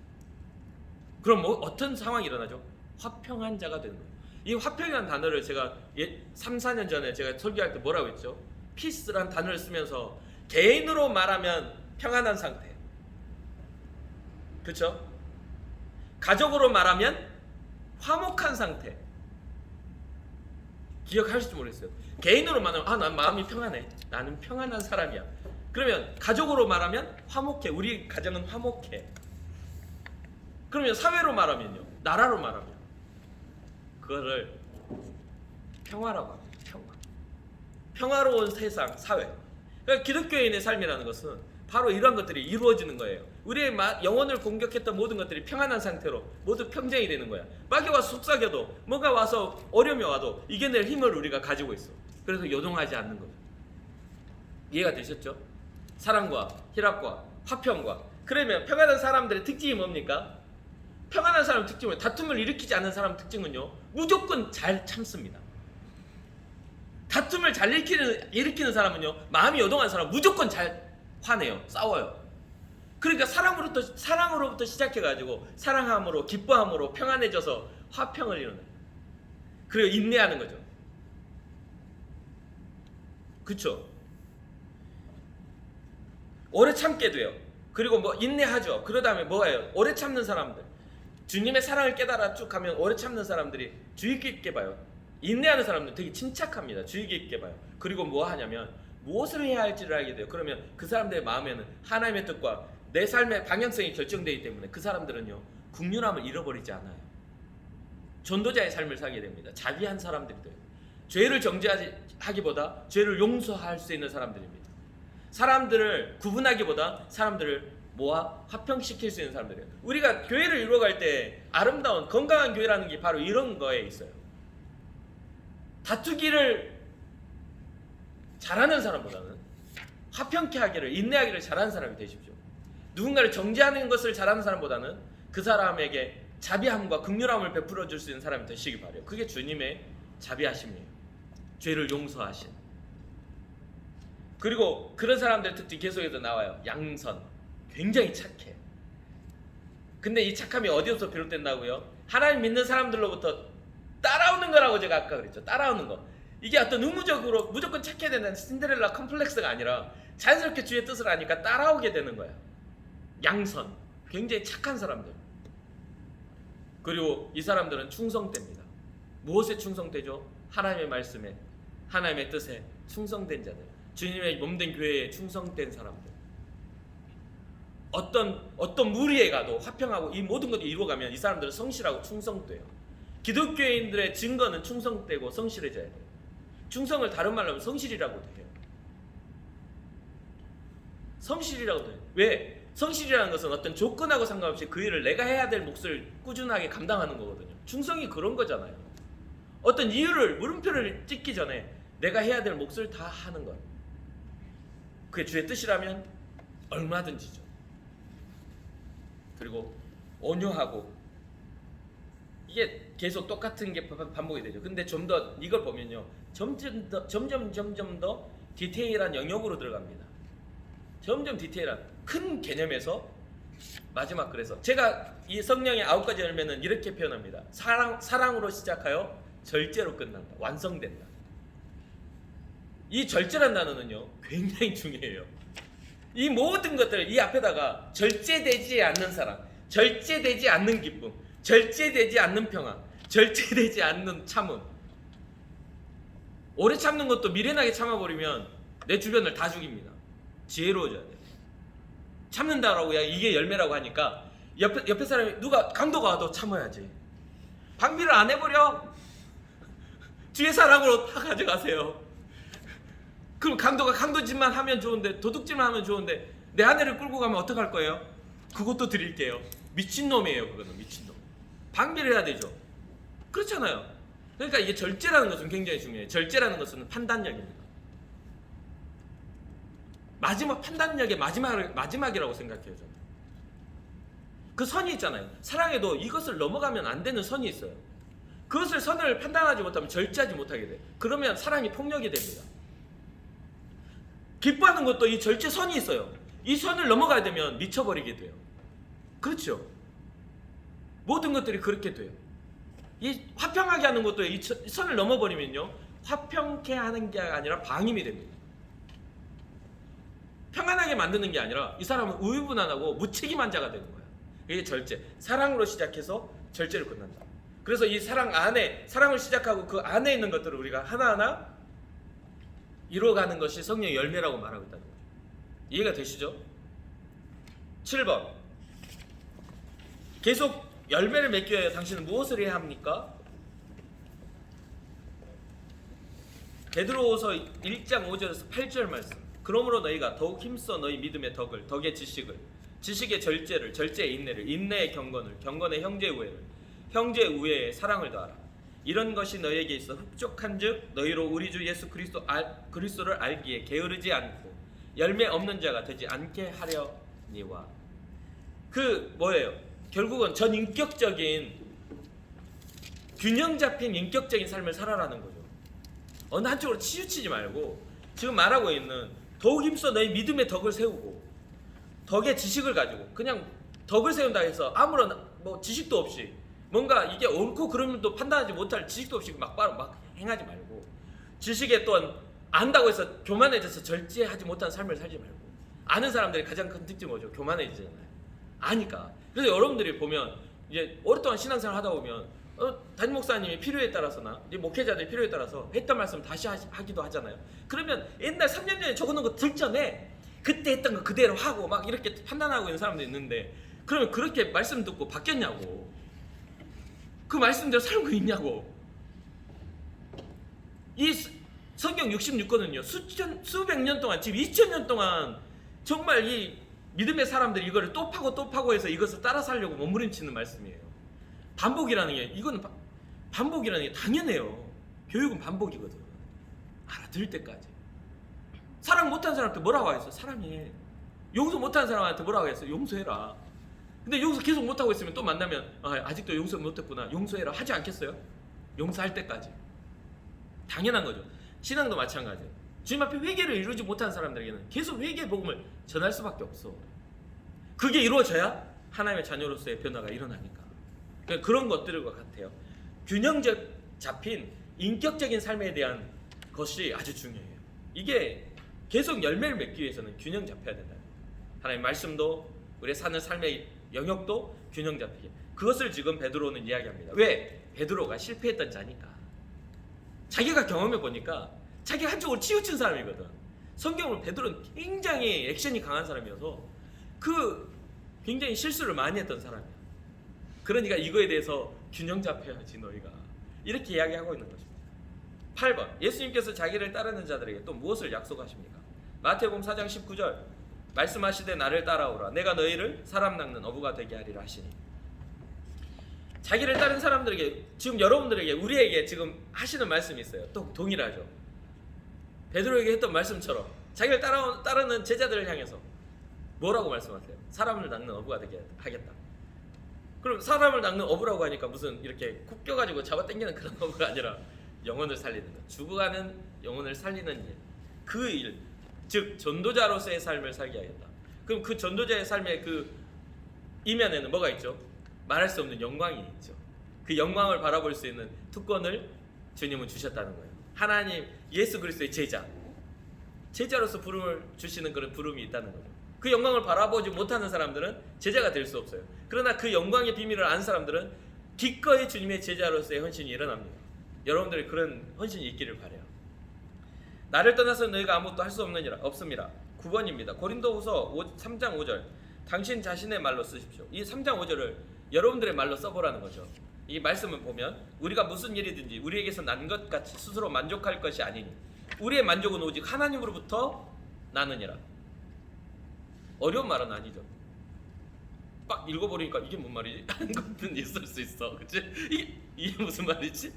그럼 뭐 어떤 상황이 일어나죠? 화평한 자가 되는 거예요. 이 화평이라는 단어를 제가 3, 4년 전에 제가 설교할 때 뭐라고 했죠? 피스라는 단어를 쓰면서 개인으로 말하면 평안한 상태, 그렇죠? 가족으로 말하면 화목한 상태. 기억하실지 모르겠어요. 개인으로 말하면 난 마음이 평안해, 나는 평안한 사람이야. 그러면 가족으로 말하면 화목해, 우리 가정은 화목해. 그러면 사회로 말하면요, 나라로 말하면 그거를 평화라고 합니다. 평화로운 세상, 사회. 그러니까 기독교인의 삶이라는 것은 바로 이런 것들이 이루어지는 거예요. 우리의 영혼을 공격했던 모든 것들이 평안한 상태로 모두 평정이 되는 거야. 막혀와 속삭여도, 뭔가 와서 어려움이 와도 이겨낼 힘을 우리가 가지고 있어. 그래서 요동하지 않는 거예요. 이해가 되셨죠? 사랑과 희락과 화평과. 그러면 평안한 사람들의 특징이 뭡니까? 평안한 사람 특징은, 다툼을 일으키지 않는 사람 특징은요, 무조건 잘 참습니다. 다툼을 잘 일으키는 사람은요, 마음이 요동한 사람은 무조건 잘 화내요, 싸워요. 그러니까 사랑으로부터 시작해가지고 사랑함으로, 기뻐함으로 평안해져서 화평을 이루는, 그리고 인내하는 거죠. 그쵸? 오래 참게 돼요. 그리고 뭐 인내하죠. 그러 다음에 뭐예요? 오래 참는 사람들, 주님의 사랑을 깨달아 쭉 가면 오래 참는 사람들이 주의 깊게 봐요. 인내하는 사람들은 되게 침착합니다. 주의 깊게 봐요. 그리고 뭐 하냐면 무엇을 해야 할지를 알게 돼요. 그러면 그 사람들의 마음에는 하나님의 뜻과 내 삶의 방향성이 결정되기 때문에 그 사람들은요, 국률함을 잃어버리지 않아요. 전도자의 삶을 살게 됩니다. 자비한 사람들이 돼요. 죄를 정죄하기보다 죄를 용서할 수 있는 사람들입니다. 사람들을 구분하기보다 사람들을 모아 화평시킬 수 있는 사람들이에요. 우리가 교회를 이루어갈 때 아름다운 건강한 교회라는 게 바로 이런 거에 있어요. 다투기를 잘하는 사람보다는 화평케 하기를, 인내하기를 잘하는 사람이 되십시오. 누군가를 정죄하는 것을 잘하는 사람보다는 그 사람에게 자비함과 긍휼함을 베풀어 줄 수 있는 사람이 되시기 바라요. 그게 주님의 자비하심이에요. 죄를 용서하신. 그리고 그런 사람들의 특징 계속해서 나와요. 양선, 굉장히 착해. 근데 이 착함이 어디서 비롯된다고요? 하나님 믿는 사람들로부터 따라오는 거라고 제가 아까 그랬죠. 따라오는 거. 이게 어떤 의무적으로 무조건 착해야 된다는 신데렐라 컴플렉스가 아니라 자연스럽게 주의 뜻을 아니까 따라오게 되는 거야. 양선, 굉장히 착한 사람들. 그리고 이 사람들은 충성됩니다. 무엇에 충성되죠? 하나님의 말씀에, 하나님의 뜻에 충성된 자들. 주님의 몸된 교회에 충성된 사람들. 어떤 무리에 가도 화평하고 이 모든 것이 이루어가면 이 사람들은 성실하고 충성돼요. 기독교인들의 증거는 충성되고 성실해져야 돼요. 충성을 다른 말로 하면 성실이라고 해요. 성실이라고 해요. 왜? 성실이라는 것은 어떤 조건하고 상관없이 그 일을 내가 해야 될 몫을 꾸준하게 감당하는 거거든요. 충성이 그런 거잖아요. 어떤 이유를, 물음표를 찍기 전에 내가 해야 될 몫을 다 하는 거예요. 그게 주의 뜻이라면 얼마든지죠. 그리고 온유하고, 이게 계속 똑같은 게 반복이 되죠. 근데 좀 더 이걸 보면요, 점점 더 디테일한 영역으로 들어갑니다. 점점 디테일한 큰 개념에서 마지막, 그래서 제가 이 성령의 9가지 열매는 이렇게 표현합니다. 사랑으로 시작하여 절제로 끝난다. 완성된다. 이 절제란 단어는요, 굉장히 중요해요. 이 모든 것들 이 앞에다가 절제되지 않는 사랑, 절제되지 않는 기쁨, 절제되지 않는 평안, 절제되지 않는 참음. 오래 참는 것도 미련하게 참아버리면 내 주변을 다 죽입니다. 지혜로워져야 돼요. 참는다라고 이게 열매라고 하니까 옆에 사람이 누가 강도가 와도 참아야지. 방비를 안 해버려. 주의 사랑으로 다 가져가세요. 그럼 강도가 강도짓만 하면 좋은데, 도둑질만 하면 좋은데 내 아내를 끌고 가면 어떡할 거예요? 그것도 드릴게요. 미친놈이에요. 그거는 미친놈. 방비를 해야 되죠. 그렇잖아요. 그러니까 이게 절제라는 것은 굉장히 중요해요. 절제라는 것은 판단력입니다. 마지막 판단력의 마지막이라고 생각해요. 저는. 그 선이 있잖아요. 사랑에도 이것을 넘어가면 안 되는 선이 있어요. 그것을 선을 판단하지 못하면 절제하지 못하게 돼요. 그러면 사랑이 폭력이 됩니다. 기뻐하는 것도 이 절제선이 있어요. 이 선을 넘어가야 되면 미쳐버리게 돼요. 그렇죠? 모든 것들이 그렇게 돼요. 이 화평하게 하는 것도 이 선을 넘어버리면요, 화평케 하는 게 아니라 방임이 됩니다. 평안하게 만드는 게 아니라 이 사람은 우유부단하고 무책임한 자가 되는 거예요. 이게 절제. 사랑으로 시작해서 절제를 끝난다. 그래서 이 사랑 안에, 사랑을 시작하고 그 안에 있는 것들을 우리가 하나하나 이루어가는 것이 성령의 열매라고 말하고 있다는 거죠. 이해가 되시죠? 7번. 계속 열매를 맺기 위해 당신은 무엇을 해야 합니까? 베드로후서 1장 5절에서 8절 말씀. 그러므로 너희가 더욱 힘써 너희 믿음의 덕을, 덕의 지식을, 지식의 절제를, 절제의 인내를, 인내의 경건을, 경건의 형제 우애를, 형제 우애의 사랑을 더하라. 이런 것이 너희에게 있어 흡족한즉 너희로 우리 주 예수 그리스도를 알기에 게으르지 않고 열매 없는 자가 되지 않게 하려니와. 그 뭐예요? 결국은 전 인격적인 균형 잡힌 인격적인 삶을 살아라는 거죠. 어느 한쪽으로 치우치지 말고 지금 말하고 있는 더욱 힘써 너희 믿음의 덕을 세우고 덕의 지식을 가지고, 그냥 덕을 세운다 해서 아무런 뭐 지식도 없이 뭔가 이게 옳고 그름을 또 판단하지 못할 지식도 없이 막 행하지 말고, 지식에 또한 안다고 해서 교만해져서 절제하지 못한 삶을 살지 말고. 아는 사람들이 가장 큰 특징이 뭐죠? 교만해지잖아요. 아니까. 그래서 여러분들이 보면 이제 오랫동안 신앙생활 하다 보면 담임 목사님이 필요에 따라서나 이제 목회자들이 필요에 따라서 했던 말씀 다시 하기도 하잖아요. 그러면 옛날 3년 전에 적어놓은 거 들전에 그때 했던 거 그대로 하고 막 이렇게 판단하고 있는 사람도 있는데, 그러면 그렇게 말씀 듣고 바뀌었냐고, 그 말씀대로 살고 있냐고. 이 성경 66권은요 수백 년 동안, 지금 2000년 동안 정말 이 믿음의 사람들이 이거를 또 파고 해서 이것을 따라 살려고 몸부림치는 말씀이에요. 반복이라는 게, 이거는 반복이라는 게 당연해요. 교육은 반복이거든. 알아들을 때까지. 사랑 못하는 사람한테 뭐라고 하겠어? 사랑해. 용서 못하는 사람한테 뭐라고 하겠어? 용서해라. 근데 용서 계속 못하고 있으면 또 만나면 아직도 용서 못했구나, 용서해라 하지 않겠어요? 용서할 때까지. 당연한 거죠. 신앙도 마찬가지예요. 주님 앞에 회개를 이루지 못한 사람들에게는 계속 회개의 복음을 전할 수밖에 없어. 그게 이루어져야 하나님의 자녀로서의 변화가 일어나니까. 그러니까 그런 것들과 같아요. 균형 잡힌 인격적인 삶에 대한 것이 아주 중요해요. 이게 계속 열매를 맺기 위해서는 균형 잡혀야 된다. 하나님의 말씀도 우리의 사는 삶의 영역도 균형 잡히게. 그것을 지금 베드로는 이야기합니다. 왜? 베드로가 실패했던 자니까. 자기가 경험해 보니까 자기가 한쪽으로 치우친 사람이거든. 성경을 베드로는 굉장히 액션이 강한 사람이어서 굉장히 실수를 많이 했던 사람이야. 그러니까 이거에 대해서 균형 잡혀야지 너희가, 이렇게 이야기하고 있는 것입니다. 8번. 예수님께서 자기를 따르는 자들에게 또 무엇을 약속하십니까? 마태복음 4장 19절. 말씀하시되 나를 따라오라. 내가 너희를 사람 낚는 어부가 되게 하리라 하시니. 자기를 따른 사람들에게, 지금 여러분들에게, 우리에게 지금 하시는 말씀이 있어요. 또 동일하죠. 베드로에게 했던 말씀처럼 자기를 따르는 제자들을 향해서 뭐라고 말씀하세요? 사람을 낚는 어부가 되게 하겠다. 그럼 사람을 낚는 어부라고 하니까 무슨 이렇게 쿡 껴가지고 잡아당기는 그런 어부가 아니라 영혼을 살리는 것, 죽어가는 영혼을 살리는 일, 그 일, 즉 전도자로서의 삶을 살게 하겠다. 그럼 그 전도자의 삶의 그 이면에는 뭐가 있죠? 말할 수 없는 영광이 있죠. 그 영광을 바라볼 수 있는 특권을 주님은 주셨다는 거예요. 하나님 예수 그리스도의 제자로서 부름을 주시는 그런 부름이 있다는 거죠. 그 영광을 바라보지 못하는 사람들은 제자가 될 수 없어요. 그러나 그 영광의 비밀을 아는 사람들은 기꺼이 주님의 제자로서의 헌신이 일어납니다. 여러분들이 그런 헌신이 있기를 바라요. 나를 떠나서 너희가 아무것도 할 수 없습니다. 9번입니다. 고린도후서 3장 5절. 당신 자신의 말로 쓰십시오. 이 3장 5절을 여러분들의 말로 써보라는 거죠. 이 말씀을 보면 우리가 무슨 일이든지 우리에게서 난 것 같이 스스로 만족할 것이 아니니 우리의 만족은 오직 하나님으로부터 나느니라. 어려운 말은 아니죠. 막 읽어버리니까 이게 뭔 말이지? 하는 것은 있을 수 있어. 그치? 이게 무슨 말이지?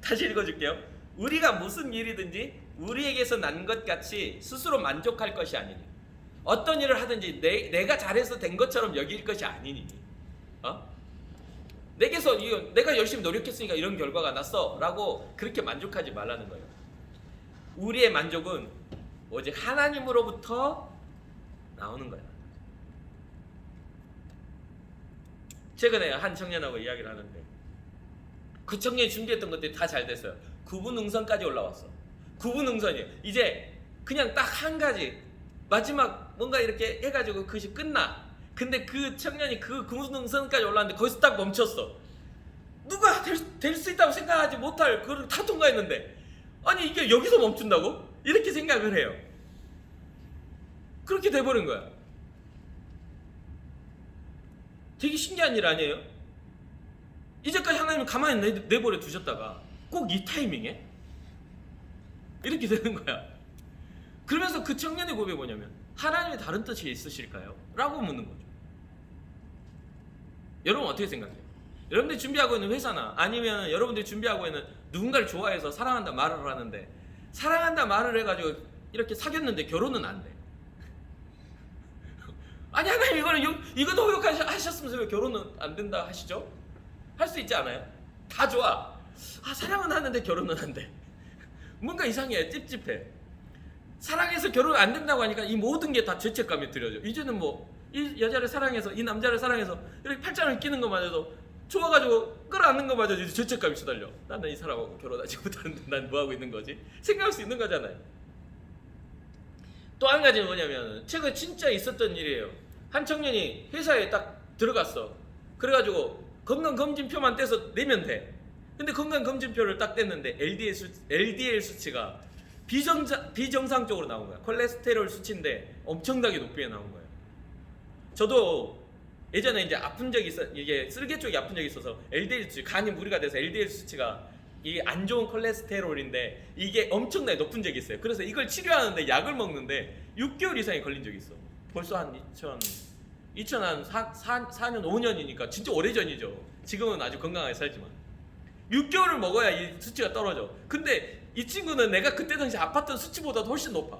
다시 읽어줄게요. 우리가 무슨 일이든지 우리에게서 난 것 같이 스스로 만족할 것이 아니니, 어떤 일을 하든지 내가 잘해서 된 것처럼 여길 것이 아니니, 내게서 내가 열심히 노력했으니까 이런 결과가 났어라고 그렇게 만족하지 말라는 거예요. 우리의 만족은 오직 하나님으로부터 나오는 거야. 최근에 한 청년하고 이야기를 하는데 그 청년이 준비했던 것들이 다 잘 됐어요. 구분응선까지 올라왔어. 구분응선이에요. 이제 그냥 딱 한 가지 마지막 뭔가 이렇게 해가지고 그것이 끝나. 근데 그 청년이 그 구분응선까지 올라왔는데 거기서 딱 멈췄어. 누가 될 수 있다고 생각하지 못할 그걸 다 통과했는데 아니 이게 여기서 멈춘다고? 이렇게 생각을 해요. 그렇게 돼버린 거야. 되게 신기한 일 아니에요? 이제까지 하나님은 가만히 내버려 두셨다가 꼭 이 타이밍에 이렇게 되는 거야. 그러면서 그 청년의 고백이 뭐냐면 하나님의 다른 뜻이 있으실까요? 라고 묻는 거죠. 여러분 어떻게 생각해요? 여러분들이 준비하고 있는 회사나 아니면 여러분들이 준비하고 있는 누군가를 좋아해서 사랑한다 말을 하는데 사랑한다 말을 해가지고 이렇게 사귀었는데 결혼은 안 돼. 아니 하나님 이거도 허용하셨으면서 왜 결혼은 안 된다 하시죠? 할 수 있지 않아요? 다 좋아. 사랑은 하는데 결혼은 안 돼. 뭔가 이상해. 찝찝해. 사랑해서 결혼 안 된다고 하니까 이 모든 게 다 죄책감이 들어져. 이제는 뭐 이 여자를 사랑해서 이 남자를 사랑해서 이렇게 팔짱을 끼는 것마저도 좋아가지고 끌어안는 것마저도 이제 죄책감이 시달려. 나는 이 사람하고 결혼하지 못하는데 난 뭐하고 있는 거지? 생각할 수 있는 거잖아요. 또 한 가지는 뭐냐면 최근에 진짜 있었던 일이에요. 한 청년이 회사에 딱 들어갔어. 그래가지고 건강검진표만 떼서 내면 돼. 근데 건강검진표를 딱 뗐는데 LDL 수치가 비정상적으로 나온 거야. 콜레스테롤 수치인데 엄청나게 높게 나온 거예요. 저도 예전에 이제 아픈 적이 이게 쓸개 쪽이 아픈 적이 있어서 LDL 수치, 간이 무리가 돼서 LDL 수치가 이게 안 좋은 콜레스테롤인데 이게 엄청나게 높은 적이 있어요. 그래서 이걸 치료하는데 약을 먹는데 6개월 이상이 걸린 적이 있어. 벌써 한 2004년 5년이니까 진짜 오래전이죠. 지금은 아주 건강하게 살지만 6개월을 먹어야 이 수치가 떨어져. 근데 이 친구는 내가 그때 당시 아팠던 수치보다 훨씬 높아.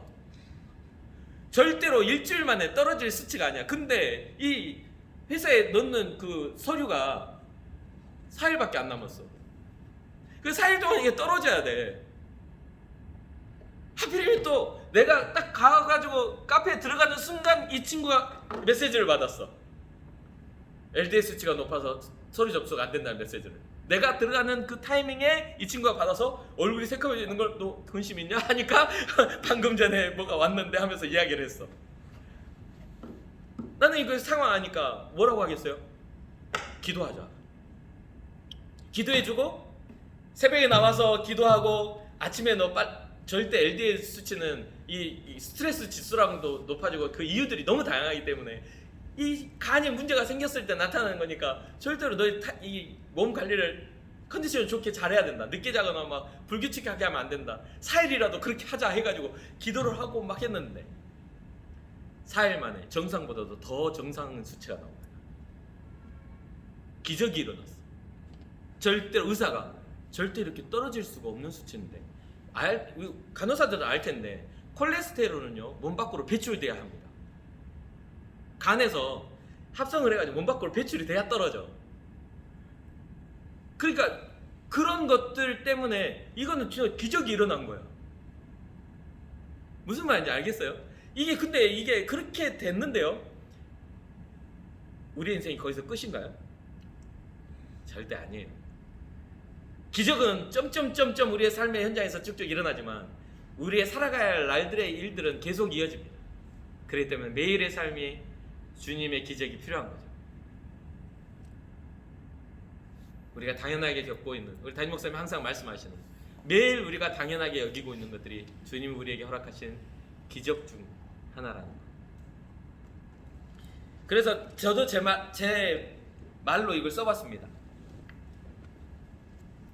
절대로 일주일 만에 떨어질 수치가 아니야. 근데 이 회사에 넣는 그 서류가 4일밖에 안 남았어. 그 4일 동안 이게 떨어져야 돼. 하필이면 또 내가 딱 가가지고 카페에 들어가는 순간 이 친구가 메시지를 받았어. LDL 수치가 높아서 서류 접속 안 된다는 메시지를. 내가 들어가는 그 타이밍에 이 친구가 받아서 얼굴이 새까매지는 걸 너 근심 있냐? 하니까 방금 전에 뭐가 왔는데 하면서 이야기를 했어. 나는 이거 상황 아니까 뭐라고 하겠어요? 기도하자. 기도해주고 새벽에 나와서 기도하고 아침에 너 절대 LDL 수치는 이 스트레스 지수랑도 높아지고 그 이유들이 너무 다양하기 때문에 이 간에 문제가 생겼을 때 나타나는 거니까 절대로 너의 이 몸 관리를 컨디션을 좋게 잘해야 된다. 늦게 자거나 막 불규칙하게 하면 안 된다. 4일이라도 그렇게 하자 해가지고 기도를 하고 막 했는데 4일 만에 정상보다도 더 정상 수치가 나온 거야. 기적이 일어났어. 절대로 의사가 절대 이렇게 떨어질 수가 없는 수치인데 간호사들은 알 텐데 콜레스테롤은요 몸 밖으로 배출돼야 합니다. 간에서 합성을 해가지고 몸 밖으로 배출이 돼야 떨어져. 그러니까 그런 것들 때문에 이거는 진짜 기적이 일어난 거야. 무슨 말인지 알겠어요? 근데 이게 그렇게 됐는데요. 우리 인생이 거기서 끝인가요? 절대 아니에요. 기적은 점점점점 우리의 삶의 현장에서 쭉쭉 일어나지만 우리의 살아가야 할 날들의 일들은 계속 이어집니다. 그렇기 때문에 매일의 삶이 주님의 기적이 필요한 거죠. 우리가 당연하게 겪고 있는, 우리 담임 목사님이 항상 말씀하시는 매일 우리가 당연하게 여기고 있는 것들이 주님이 우리에게 허락하신 기적 중 하나라는 거. 그래서 저도 제 말로 이걸 써봤습니다.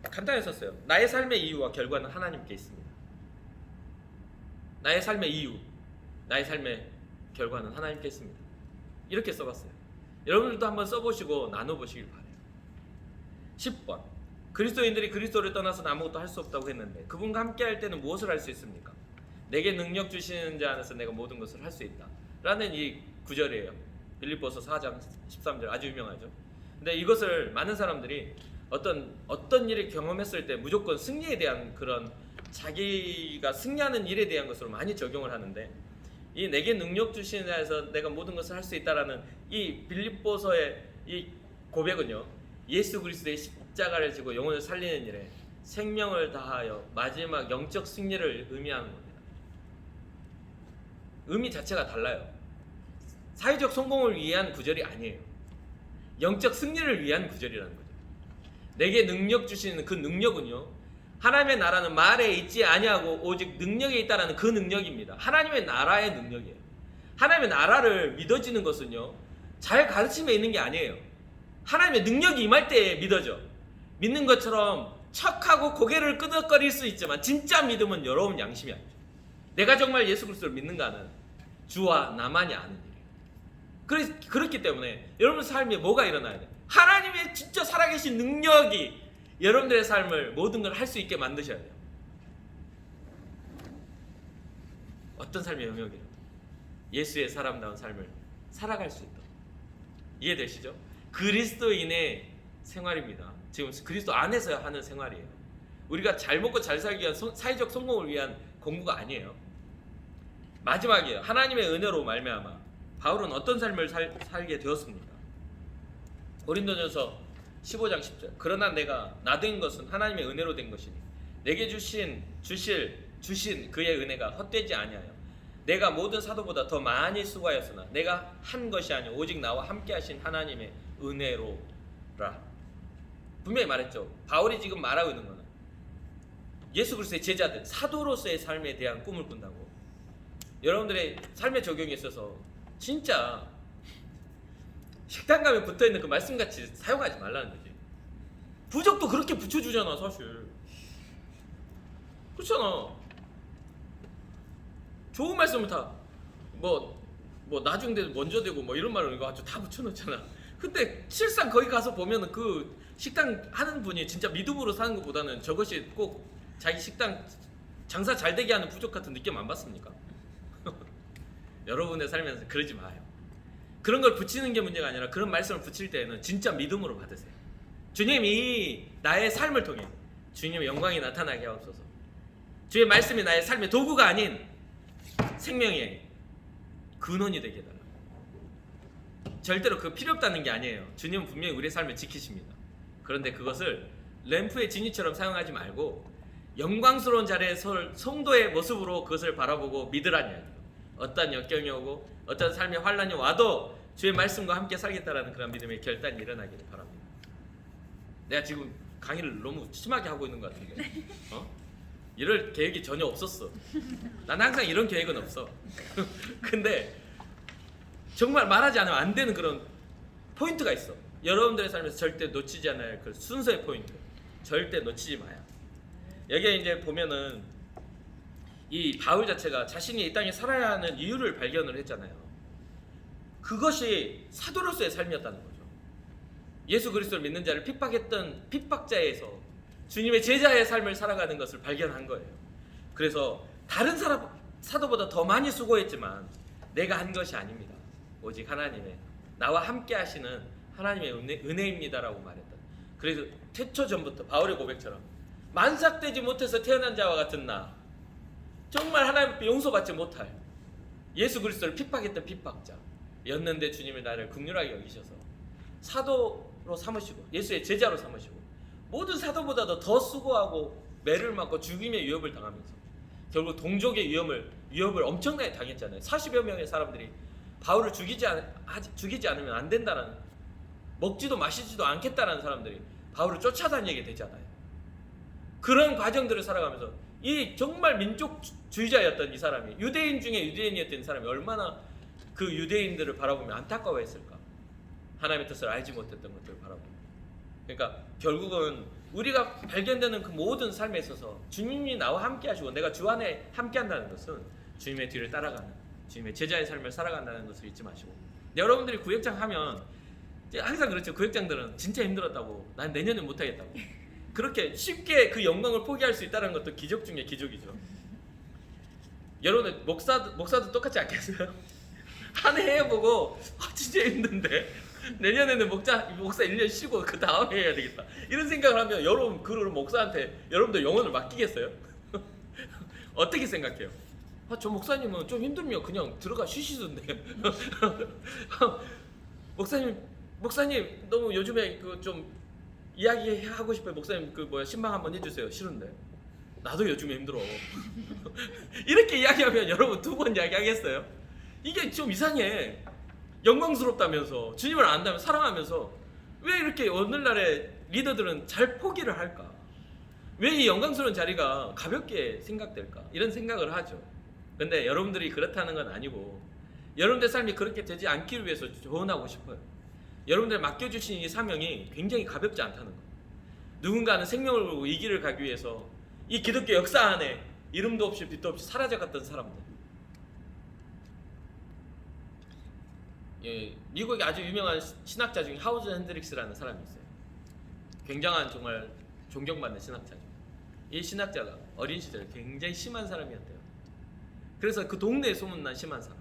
간단히 썼어요. 나의 삶의 이유와 결과는 하나님께 있습니다. 나의 삶의 이유, 나의 삶의 결과는 하나님께 있습니다. 이렇게 써봤어요. 여러분들도 한번 써보시고 나눠보시길 바래요. 10번 그리스도인들이 그리스도를 떠나서는 아무것도 할 수 없다고 했는데 그분과 함께 할 때는 무엇을 할 수 있습니까? 내게 능력 주시는 자 안에서 내가 모든 것을 할 수 있다 라는 이 구절이에요. 빌립보서 4장 13절 아주 유명하죠. 근데 이것을 많은 사람들이 어떤 일을 경험했을 때 무조건 승리에 대한 그런 자기가 승리하는 일에 대한 것으로 많이 적용을 하는데, 이 내게 능력 주시는 자에서 내가 모든 것을 할 수 있다라는 이 빌립보서의 이 고백은요, 예수 그리스도의 십자가를 지고 영혼을 살리는 일에 생명을 다하여 마지막 영적 승리를 의미하는 겁니다. 의미 자체가 달라요. 사회적 성공을 위한 구절이 아니에요. 영적 승리를 위한 구절이라는 거죠. 내게 능력 주시는 그 능력은요, 하나님의 나라는 말에 있지 아니하고 오직 능력에 있다라는 그 능력입니다. 하나님의 나라의 능력이에요. 하나님의 나라를 믿어지는 것은요, 잘 가르침에 있는 게 아니에요. 하나님의 능력이 임할 때에 믿어져. 믿는 것처럼 척하고 고개를 끄덕거릴 수 있지만 진짜 믿음은 여러분 양심이 아니죠. 내가 정말 예수 그리스도를 믿는가는 주와 나만이 아는 일이에요. 그렇기 때문에 여러분 삶에 뭐가 일어나야 돼요? 하나님의 진짜 살아계신 능력이 여러분들의 삶을 모든 걸 할 수 있게 만드셔야 돼요. 어떤 삶의 영역이요? 예수의 사람다운 삶을 살아갈 수 있도록. 이해되시죠? 그리스도인의 생활입니다. 지금 그리스도 안에서 하는 생활이에요. 우리가 잘 먹고 잘 살기 위한 사회적 성공을 위한 공부가 아니에요. 마지막이에요. 하나님의 은혜로 말미암아 바울은 어떤 삶을 살게 되었습니까? 고린도전서 15장 10절. 그러나 내가 나 된 것은 하나님의 은혜로 된 것이니 내게 주신 그의 은혜가 헛되지 아니하여 내가 모든 사도보다 더 많이 수고하였으나 내가 한 것이 아니오 오직 나와 함께 하신 하나님의 은혜로라. 분명히 말했죠. 바울이 지금 말하고 있는 거는 예수 그리스도의 제자들, 사도로서의 삶에 대한 꿈을 꾼다고. 여러분들의 삶의 적용에 있어서 진짜 식당 가면 붙어있는 그 말씀같이 사용하지 말라는 거지. 부적도 그렇게 붙여주잖아 사실. 그렇잖아. 좋은 말씀을 다 뭐 나중 되고 먼저 되고 뭐 이런 말을 이거 아주 다 붙여놓잖아. 근데 실상 거기 가서 보면은 그 식당 하는 분이 진짜 믿음으로 사는 것보다는 저것이 꼭 자기 식당 장사 잘 되게 하는 부족 같은 느낌 안 받습니까? 여러분의 삶에서 그러지 마요. 그런 걸 붙이는 게 문제가 아니라 그런 말씀을 붙일 때에는 진짜 믿음으로 받으세요. 주님이 나의 삶을 통해 주님의 영광이 나타나게 하옵소서. 주의 말씀이 나의 삶의 도구가 아닌 생명의 근원이 되게 해달라. 절대로 그 필요 없다는 게 아니에요. 주님은 분명히 우리의 삶을 지키십니다. 그런데 그것을 램프의 진위처럼 사용하지 말고 영광스러운 자리에 설 성도의 모습으로 그것을 바라보고 믿으라는 이야기예요. 어떤 역경이 오고 어떤 삶의 환란이 와도 주의 말씀과 함께 살겠다라는 그런 믿음의 결단이 일어나기를 바랍니다. 내가 지금 강의를 너무 심하게 하고 있는 것 같은데 이럴 계획이 전혀 없었어. 난 항상 이런 계획은 없어. 근데 정말 말하지 않으면 안 되는 그런 포인트가 있어. 여러분들의 삶에서 절대 놓치지 않아야 할 그 순서의 포인트. 절대 놓치지 마요. 여기에 이제 보면은 이 바울 자체가 자신이 이 땅에 살아야 하는 이유를 발견을 했잖아요. 그것이 사도로서의 삶이었다는 거죠. 예수 그리스도를 믿는 자를 핍박했던 핍박자에서 주님의 제자의 삶을 살아가는 것을 발견한 거예요. 그래서 다른 사도보다 더 많이 수고했지만 내가 한 것이 아닙니다. 오직 하나님의 나와 함께 하시는 하나님의 은혜입니다라고 말했던. 그래서 태초 전부터 바울의 고백처럼 만삭되지 못해서 태어난 자와 같은 나, 정말 하나님께 용서받지 못할 예수 그리스도를 핍박했던 핍박자였는데 주님이 나를 긍휼하게 여기셔서 사도로 삼으시고 예수의 제자로 삼으시고 모든 사도보다도 더 수고하고 매를 맞고 죽임의 위협을 당하면서 결국 동족의 위협을 엄청나게 당했잖아요. 40여 명의 사람들이 바울을 죽이지 않으면 안 된다는, 먹지도 마시지도 않겠다라는 사람들이 바울을 쫓아다니게 되잖아요. 그런 과정들을 살아가면서 이 정말 민족주의자였던 이 사람이, 유대인 중에 유대인이었던 사람이 얼마나 그 유대인들을 바라보며 안타까워했을까. 하나님의 뜻을 알지 못했던 것들을 바라보며. 그러니까 결국은 우리가 발견되는 그 모든 삶에 있어서 주님이 나와 함께 하시고 내가 주 안에 함께 한다는 것은 주님의 뒤를 따라가는, 주님의 제자의 삶을 살아간다는 것을 잊지 마시고. 여러분들이 구역장 하면 항상 그렇죠. 구역장들은 진짜 힘들었다고, 난 내년에 못하겠다고, 그렇게 쉽게 그 영광을 포기할 수 있다는 것도 기적 중에 기적이죠. 여러분 목사도 똑같지 않겠어요? 한 해 해보고 진짜 힘든데 내년에는 목사 1년 쉬고 그 다음에 해야 되겠다. 이런 생각을 하면 여러분 그 목사한테 여러분들 영혼을 맡기겠어요? 어떻게 생각해요? 저 목사님은 좀 힘들면 그냥 들어가 쉬시던데. 목사님 너무 요즘에 그 좀 이야기하고 싶어요. 목사님 그 신방 한번 해주세요. 싫은데. 나도 요즘에 힘들어. 이렇게 이야기하면 여러분 2번 이야기하겠어요? 이게 좀 이상해. 영광스럽다면서 주님을 안다면 사랑하면서 왜 이렇게 오늘날의 리더들은 잘 포기를 할까? 왜 이 영광스러운 자리가 가볍게 생각될까? 이런 생각을 하죠. 근데 여러분들이 그렇다는 건 아니고 여러분들 삶이 그렇게 되지 않기를 위해서 조언하고 싶어요. 여러분들 맡겨주신 이 사명이 굉장히 가볍지 않다는 거. 누군가는 생명을 걸고 이 길을 가기 위해서 이 기독교 역사 안에 이름도 없이 빛도 없이 사라져갔던 사람들. 예, 미국에 아주 유명한 신학자 중에 하우즈 핸드릭스라는 사람이 있어요. 굉장한 정말 존경받는 신학자죠. 이 신학자가 어린 시절에 굉장히 심한 사람이었대요. 그래서 그 동네에 소문난 심한 사람,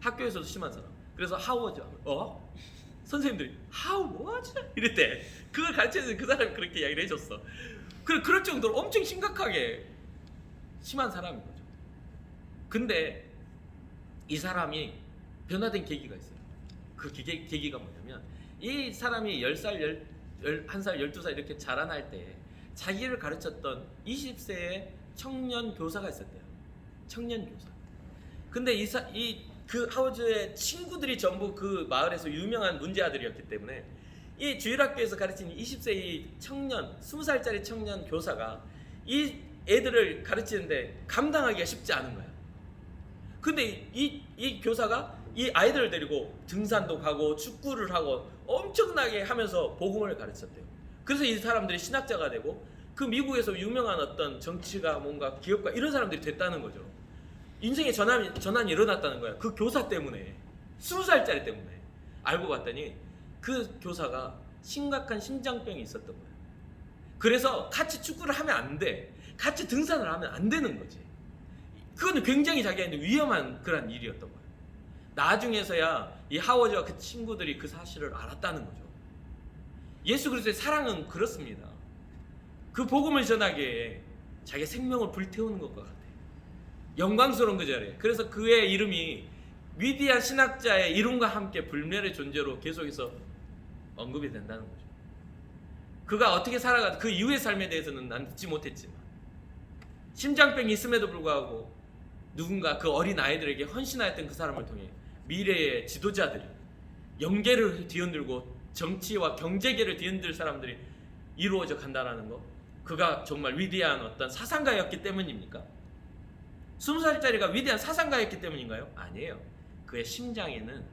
학교에서도 심한 사람. 그래서 하워즈 선생님들이 하워즈 이랬대. 그걸 가르쳐주는 그 사람이 그렇게 이야기를 해줬어. 그럴 정도로 엄청 심각하게 심한 사람인 거죠. 근데 이 사람이 변화된 계기가 있어요. 그 계기가 뭐냐면 이 사람이 10살, 11살, 12살 이렇게 자라날 때 자기를 가르쳤던 20세의 청년 교사가 있었대요. 청년 교사. 근데 그 하워즈의 친구들이 전부 그 마을에서 유명한 문제아들이었기 때문에 이 주일학교에서 가르치는 20세의 청년, 20살짜리 청년 교사가 이 애들을 가르치는데 감당하기가 쉽지 않은 거야. 근데 이 교사가 이 아이들을 데리고 등산도 가고 축구를 하고 엄청나게 하면서 복음을 가르쳤대요. 그래서 이 사람들이 신학자가 되고 그 미국에서 유명한 어떤 정치가 뭔가 기업가 이런 사람들이 됐다는 거죠. 인생의 전환이 일어났다는 거야. 그 교사 때문에. 20살짜리 때문에. 알고 봤더니 그 교사가 심각한 심장병이 있었던 거야. 그래서 같이 축구를 하면 안 돼. 같이 등산을 하면 안 되는 거지. 그건 굉장히 자기한테 위험한 그런 일이었던 거야. 나중에서야 이 하워즈와 그 친구들이 그 사실을 알았다는 거죠. 예수 그리스도의 사랑은 그렇습니다. 그 복음을 전하기에 자기 생명을 불태우는 것과 같아요. 영광스러운 그 자리에. 그래서 그의 이름이 위대한 신학자의 이름과 함께 불멸의 존재로 계속해서 언급이 된다는 거죠. 그가 어떻게 살아가 그 이후의 삶에 대해서는 난 듣지 못했지만 심장병이 있음에도 불구하고 누군가 그 어린 아이들에게 헌신하였던 그 사람을 통해 미래의 지도자들이 영계를 뒤흔들고 정치와 경제계를 뒤흔들 사람들이 이루어져 간다라는 거, 그가 정말 위대한 어떤 사상가였기 때문입니까? 20살짜리가 위대한 사상가였기 때문인가요? 아니에요. 그의 심장에는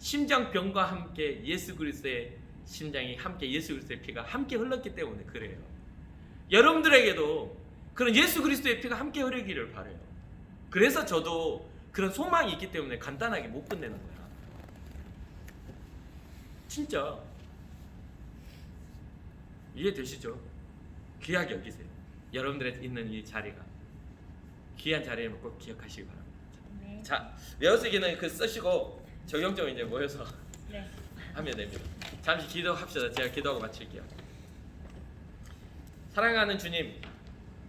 심장병과 함께 예수 그리스도의 심장이 함께 예수 그리스도의 피가 함께 흘렀기 때문에 그래요. 여러분들에게도 그런 예수 그리스도의 피가 함께 흐르기를 바라요. 그래서 저도 그런 소망이 있기 때문에 간단하게 못 끝내는 거야. 진짜 이해되시죠? 귀하게 여기세요. 여러분들의 있는 이 자리가 귀한 자리를 꼭 기억하시기 바랍니다. 네. 자, 외워쓰기는 그 쓰시고 적용점 이제 모여서 네. 하면 됩니다. 잠시 기도합시다. 제가 기도하고 마칠게요. 사랑하는 주님,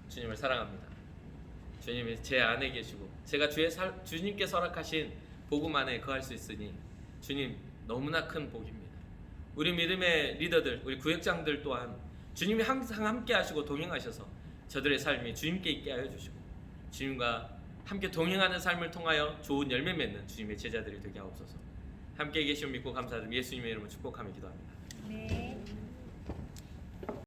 주님을 사랑합니다. 주님이 제 안에 계시고 제가 주님께 허락하신 복음 안에 거할 수 있으니 주님 너무나 큰 복입니다. 우리 믿음의 리더들, 우리 구역장들 또한 주님이 항상 함께 하시고 동행하셔서 저들의 삶이 주님께 있게 하여 주시고 주님과 함께 동행하는 삶을 통하여 좋은 열매 맺는 주님의 제자들이 되게 하옵소서. 함께 계시오 믿고 감사드리며 예수님의 이름으로 축복하며 기도합니다. 네.